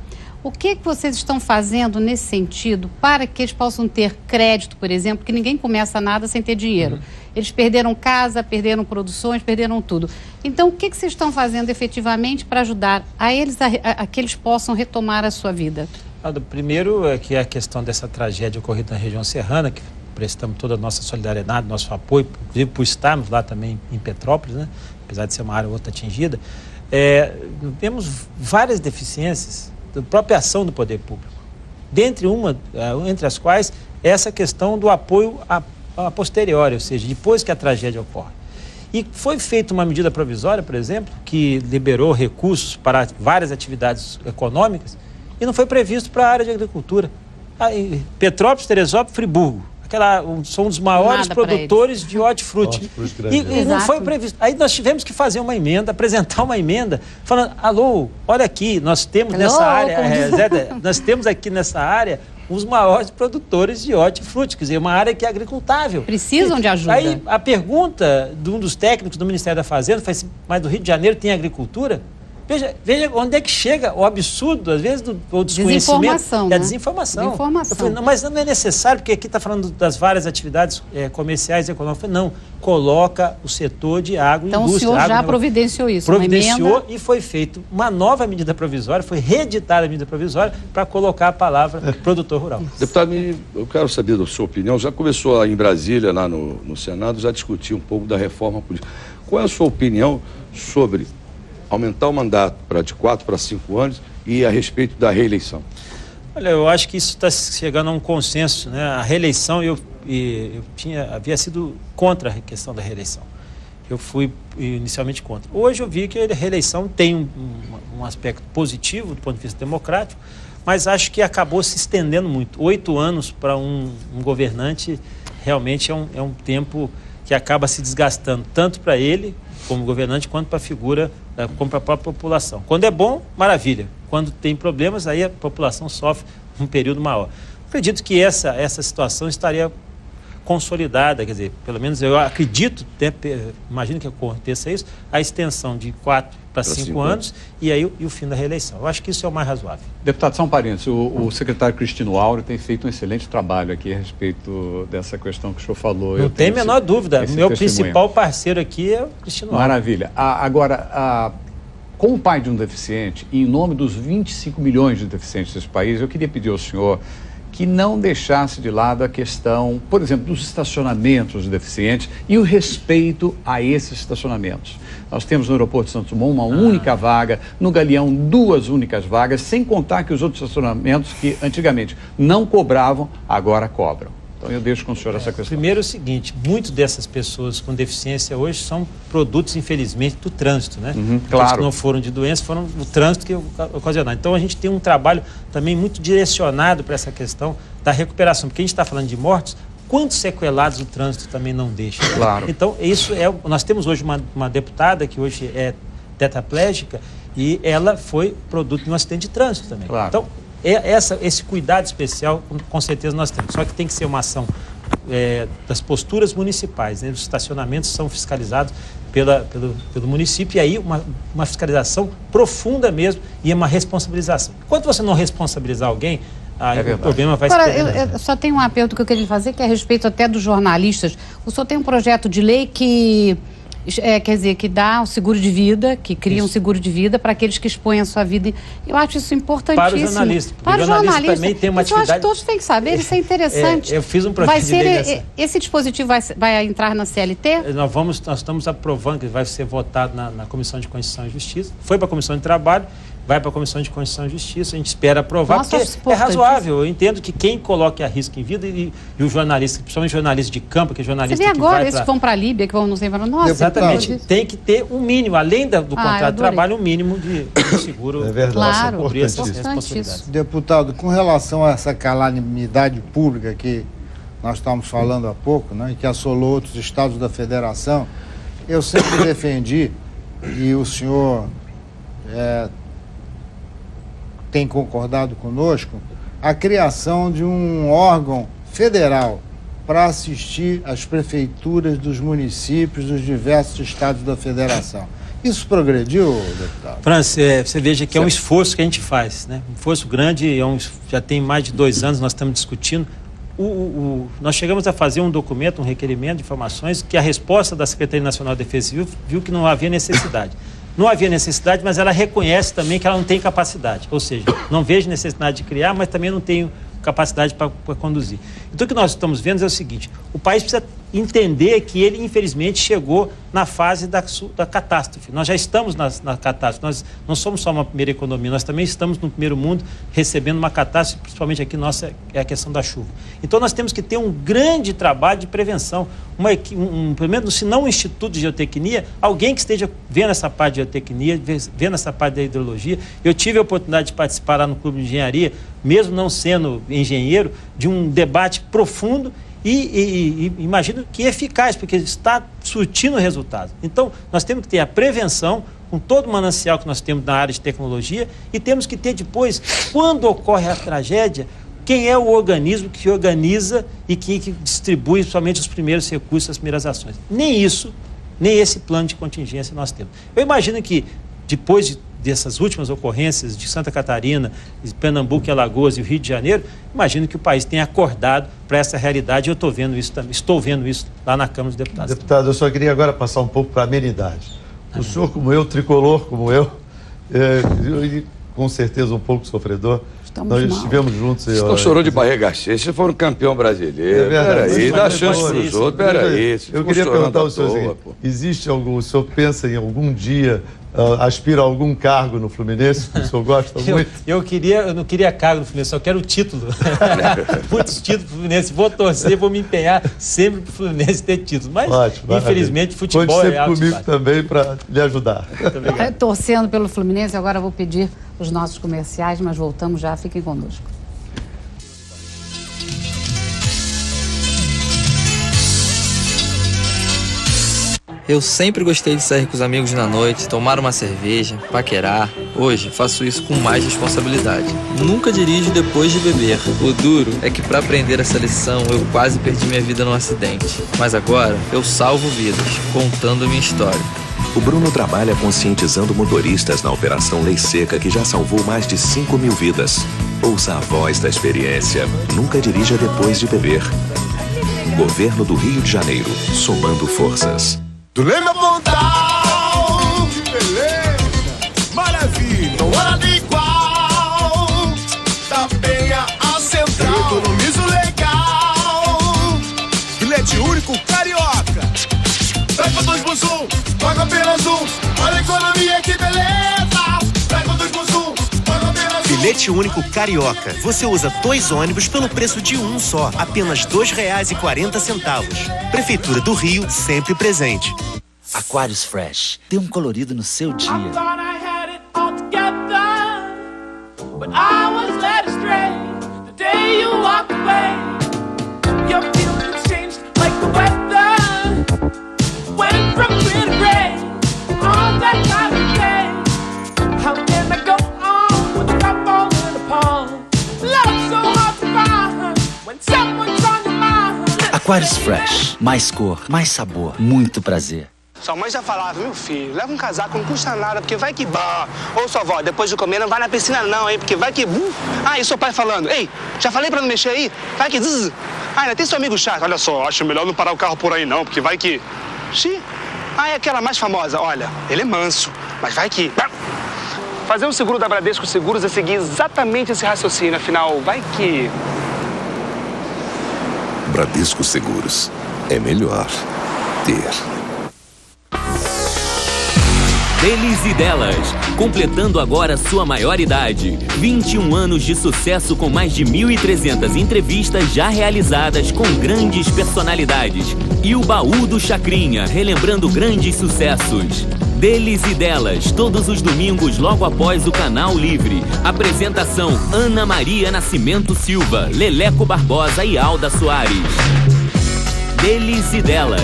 O que vocês estão fazendo nesse sentido para que eles possam ter crédito, por exemplo, porque ninguém começa nada sem ter dinheiro. Eles perderam casa, perderam produções, perderam tudo. Então, o que vocês estão fazendo efetivamente para ajudar a eles a que eles possam retomar a sua vida? Primeiro, é que a questão dessa tragédia ocorrida na região serrana, que prestamos toda a nossa solidariedade, nosso apoio, inclusive por estarmos lá também em Petrópolis, né? Apesar de ser uma área ou outra atingida, temos várias deficiências da própria ação do poder público. Entre as quais, essa questão do apoio a posteriori, ou seja, depois que a tragédia ocorre. E foi feita uma medida provisória, por exemplo, que liberou recursos para várias atividades econômicas, e não foi previsto para a área de agricultura. Petrópolis, Teresópolis, Friburgo. são um dos maiores produtores de hortifruti. E não foi previsto. Aí nós tivemos que fazer uma emenda, apresentar uma emenda, falando, alô, olha aqui, nós temos nessa área, nós temos aqui nessa área os maiores produtores de hortifruti, quer dizer, uma área que é agricultável. Precisam de ajuda. Aí a pergunta de um dos técnicos do Ministério da Fazenda foi assim, mas do Rio de Janeiro tem agricultura? Veja onde é que chega o absurdo, às vezes, do desconhecimento. Desinformação, a desinformação. Desinformação. Eu falei, não, mas não é necessário, porque aqui está falando das várias atividades comerciais e econômicas. Eu falei, não, coloca o setor de agro e indústria. Então o senhor já providenciou isso? Providenciou e foi feita uma nova medida provisória, foi reeditada a medida provisória para colocar a palavra produtor rural. Deputado, eu quero saber da sua opinião. Já começou em Brasília, lá no Senado, já discutir um pouco da reforma política. Qual é a sua opinião sobre aumentar o mandato de 4 para 5 anos e a respeito da reeleição? Olha, eu acho que isso está chegando a um consenso, né? A reeleição, havia sido contra a questão da reeleição. Eu fui inicialmente contra. Hoje eu vi que a reeleição tem um aspecto positivo do ponto de vista democrático, mas acho que acabou se estendendo muito. 8 anos para um governante realmente é um tempo que acaba se desgastando, tanto para ele, como governante, quanto para a figura, como para a própria população. Quando é bom, maravilha. Quando tem problemas, aí a população sofre um período maior. Acredito que essa situação estaria consolidada, quer dizer, pelo menos eu acredito, imagino que aconteça isso, a extensão de 4 para 5 anos e aí o fim da reeleição. Eu acho que isso é o mais razoável. Deputado, só um parênteses, o secretário Cristino Áureo tem feito um excelente trabalho aqui a respeito dessa questão que o senhor falou. Não tem a menor dúvida, meu principal parceiro aqui é o Cristino Áureo. Maravilha. Agora, como pai de um deficiente, e em nome dos 25 milhões de deficientes desse país, eu queria pedir ao senhor que não deixasse de lado a questão, por exemplo, dos estacionamentos de deficientes e o respeito a esses estacionamentos. Nós temos no aeroporto de Santos Dumont uma única vaga, no Galeão 2 únicas vagas, sem contar que os outros estacionamentos que antigamente não cobravam, agora cobram. Então eu deixo com o senhor essa questão. Primeiro é o seguinte, muitas dessas pessoas com deficiência hoje são produtos, infelizmente, do trânsito, né? Claro. Os que não foram de doença, foram do trânsito que ocasionaram. Então a gente tem um trabalho também muito direcionado para essa questão da recuperação, porque a gente está falando de mortes, quantos sequelados o trânsito também não deixa? Claro. Então isso nós temos hoje uma deputada que hoje é tetraplégica e ela foi produto de um acidente de trânsito também. Claro. Então, esse cuidado especial, com certeza nós temos. Só que tem que ser uma ação das posturas municipais, né? Os estacionamentos são fiscalizados pelo município e aí uma fiscalização profunda mesmo e uma responsabilização. Enquanto você não responsabilizar alguém, o problema vai se perder. Eu só tenho uma pergunta que eu queria fazer, que é a respeito até dos jornalistas. O senhor tem um projeto de lei que... quer dizer, que dá o seguro de vida, que cria um seguro de vida para aqueles que expõem a sua vida. Eu acho isso importantíssimo. Para o jornalista. Para o jornalista também tem uma atividade... Eu acho que todos têm que saber, isso é interessante. Eu fiz um projeto de lei esse dispositivo vai entrar na CLT? Nós estamos aprovando, que vai ser votado na Comissão de Constituição e Justiça. Foi para a Comissão de Trabalho, vai para a Comissão de Constituição e Justiça, a gente espera aprovar, porque é razoável. Eu entendo que quem coloque a risco em vida e o jornalista, principalmente jornalista de campo, que é jornalista que vai... Você vê agora esses que vão para a Líbia, que vão não sei para nós. Exatamente. Tem que ter um mínimo, além do contrato de trabalho, um mínimo de seguro. É verdade. Claro, cobrir essas responsabilidades. Deputado, com relação a essa calamidade pública que nós estávamos falando há pouco, né, que assolou outros estados da federação, eu sempre defendi, e o senhor tem concordado conosco, a criação de um órgão federal para assistir às prefeituras dos municípios dos diversos estados da federação. Isso progrediu, deputado? Francis, você veja que é um esforço que a gente faz, né? Um esforço grande, já tem mais de 2 anos nós estamos discutindo. Nós chegamos a fazer um documento, um requerimento de informações, que a resposta da Secretaria Nacional de Defesa Civil viu que não havia necessidade. Não havia necessidade, mas ela reconhece também que ela não tem capacidade. Ou seja, não vejo necessidade de criar, mas também não tenho capacidade para conduzir. Então, o que nós estamos vendo é o seguinte: o país precisa entender que ele, infelizmente, chegou na fase da catástrofe. Nós já estamos na catástrofe. Nós não somos só uma primeira economia, nós também estamos no primeiro mundo recebendo uma catástrofe, principalmente aqui nossa, é a questão da chuva. Então, nós temos que ter um grande trabalho de prevenção. Pelo menos, se não um instituto de geotecnia, alguém que esteja vendo essa parte de geotecnia, vendo essa parte da hidrologia. Eu tive a oportunidade de participar lá no Clube de Engenharia, mesmo não sendo engenheiro, de um debate profundo e imagino que eficaz, porque está surtindo resultado. Então, nós temos que ter a prevenção com todo o manancial que nós temos na área de tecnologia e temos que ter depois, quando ocorre a tragédia, quem é o organismo que organiza e que distribui somente os primeiros recursos, as primeiras ações. Nem isso, nem esse plano de contingência nós temos. Eu imagino que, depois dessas últimas ocorrências de Santa Catarina, de Pernambuco, Alagoas e o Rio de Janeiro, imagino que o país tenha acordado para essa realidade. Eu estou vendo isso também, estou vendo isso lá na Câmara dos Deputados. Deputado, eu só queria agora passar um pouco para a amenidade. O senhor, como eu, tricolor como eu, com certeza um pouco sofredor, nós estivemos juntos. Você não chorou de barriga cheia, vocês foram campeão brasileiro. Peraí, dá chance para os outros, peraí. Eu queria perguntar ao senhor o seguinte, existe algum, o senhor pensa em algum dia, aspira a algum cargo no Fluminense, que o senhor gosta muito? Eu não queria cargo no Fluminense, eu quero o título. Muitos títulos do Fluminense, vou torcer, vou me empenhar sempre para o Fluminense ter títulos. Mas, ótimo, infelizmente, futebol pode ser é alto. Comigo também para lhe ajudar. Torcendo pelo Fluminense, agora vou pedir os nossos comerciais, mas voltamos já, fiquem conosco. Eu sempre gostei de sair com os amigos na noite, tomar uma cerveja, paquerar. Hoje faço isso com mais responsabilidade. Nunca dirijo depois de beber. O duro é que para aprender essa lição eu quase perdi minha vida num acidente. Mas agora eu salvo vidas, contando a minha história. O Bruno trabalha conscientizando motoristas na Operação Lei Seca, que já salvou mais de 5 mil vidas. Ouça a voz da experiência. Nunca dirija depois de beber. Governo do Rio de Janeiro, somando forças. Do Lema Pontal, que beleza, maravilha, não hora de igual, da Penha a Central, eu economizo legal, bilhete único carioca, pega 2 por 1, paga apenas 1, olha a economia que beleza, pega 2 por 1, paga apenas 1. Bilhete único carioca, você usa 2 ônibus pelo preço de 1 só, apenas R$ 2,40. Prefeitura do Rio, sempre presente. Aquários Fresh, dê um colorido no seu dia. Aquários Fresh, mais cor, mais sabor, muito prazer. Sua mãe já falava, meu filho, leva um casaco, não custa nada, porque vai que... Ou sua avó, depois de comer, não vai na piscina não, hein, porque vai que... e seu pai falando, ei, já falei pra não mexer aí? Vai que... ainda tem seu amigo chato, olha só, acho melhor não parar o carro por aí não, porque vai que... é aquela mais famosa, olha, ele é manso, mas vai que... Fazer um seguro da Bradesco Seguros é seguir exatamente esse raciocínio, afinal, vai que... Bradesco Seguros. É melhor ter. Deles e delas, completando agora sua maioridade. 21 anos de sucesso com mais de 1.300 entrevistas já realizadas com grandes personalidades. E o baú do Chacrinha, relembrando grandes sucessos. Deles e delas, todos os domingos logo após o Canal Livre. Apresentação: Ana Maria Nascimento Silva, Leleco Barbosa e Alda Soares. Deles e delas.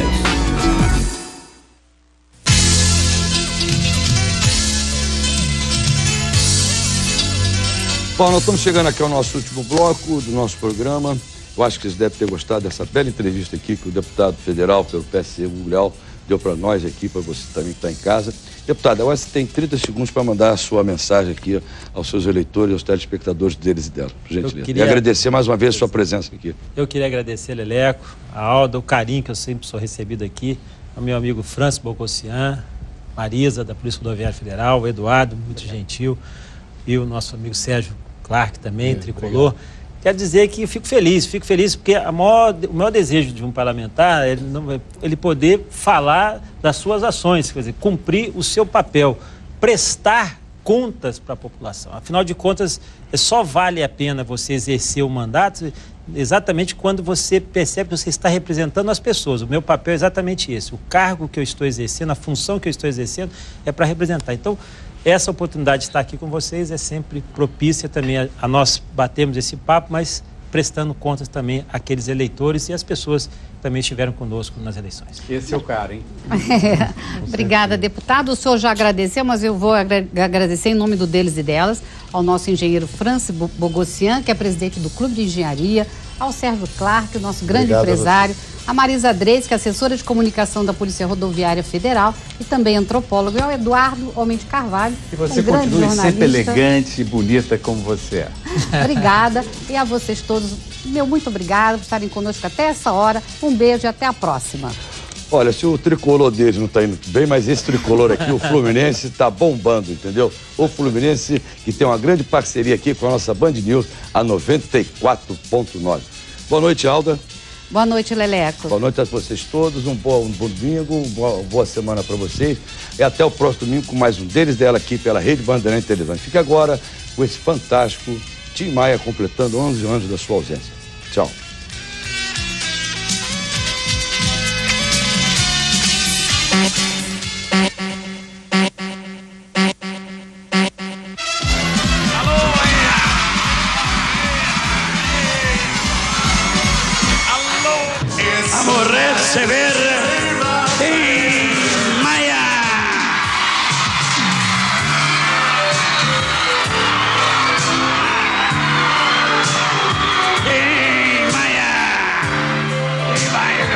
Bom, nós estamos chegando aqui ao nosso último bloco do nosso programa. Eu acho que vocês devem ter gostado dessa bela entrevista aqui que o deputado federal pelo PSC, Hugo Leal, deu para nós aqui, para você também que está em casa. Deputado, agora você tem 30 segundos para mandar a sua mensagem aqui aos seus eleitores e aos telespectadores deles e delas, por gentileza. E agradecer mais uma vez a sua presença aqui. Eu queria agradecer, Leleco, a Alda, o carinho que eu sempre sou recebido aqui, ao meu amigo Francis Bocossian, Marisa, da Polícia Rodoviária Federal, o Eduardo, muito gentil, e o nosso amigo Sérgio Clark também, tricolor. Obrigado. Quero dizer que fico feliz porque o maior desejo de um parlamentar é ele poder falar das suas ações, quer dizer, cumprir o seu papel, prestar contas para a população. Afinal de contas, só vale a pena você exercer o mandato exatamente quando você percebe que você está representando as pessoas. O meu papel é exatamente esse. O cargo que eu estou exercendo, a função que eu estou exercendo é para representar. Então, essa oportunidade de estar aqui com vocês é sempre propícia também a nós batermos esse papo, mas prestando contas também àqueles eleitores e às pessoas que também estiveram conosco nas eleições. Esse é o cara, hein? Obrigada, deputado. O senhor já agradeceu, mas eu vou agradecer em nome do deles e delas ao nosso engenheiro Francis Bogossian, que é presidente do Clube de Engenharia, ao Sérgio Clark, o nosso grande empresário, a Marisa Dreis, que é assessora de comunicação da Polícia Rodoviária Federal e também antropólogo, e ao Eduardo Homem de Carvalho, que você grande continue jornalista. sempre elegante e bonita como você é. Obrigada. E a vocês todos, meu muito obrigada por estarem conosco até essa hora. Um beijo e até a próxima. Olha, se o tricolor deles não está indo bem, mas esse tricolor aqui, o Fluminense, está bombando, entendeu? O Fluminense, que tem uma grande parceria aqui com a nossa Band News, a 94.9. Boa noite, Alda. Boa noite, Leleco. Boa noite a vocês todos, um bom domingo, boa semana para vocês. E até o próximo domingo com mais um deles, dela aqui pela Rede Bandeirantes Televisão. Fica agora com esse fantástico Tim Maia completando 11 anos da sua ausência. Tchau. Receber Tim Maia. Tim Maia. Tim Maia.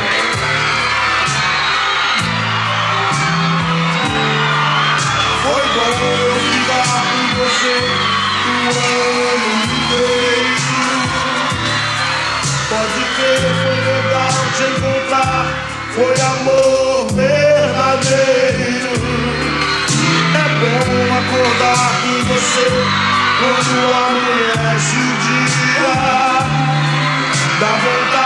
Foi bom eu ficar com você um ano inteiro. Pode crer, foi legal te encontrar. Foi amor verdadeiro. É bom acordar com você quando amanhece o dia. Dá vontade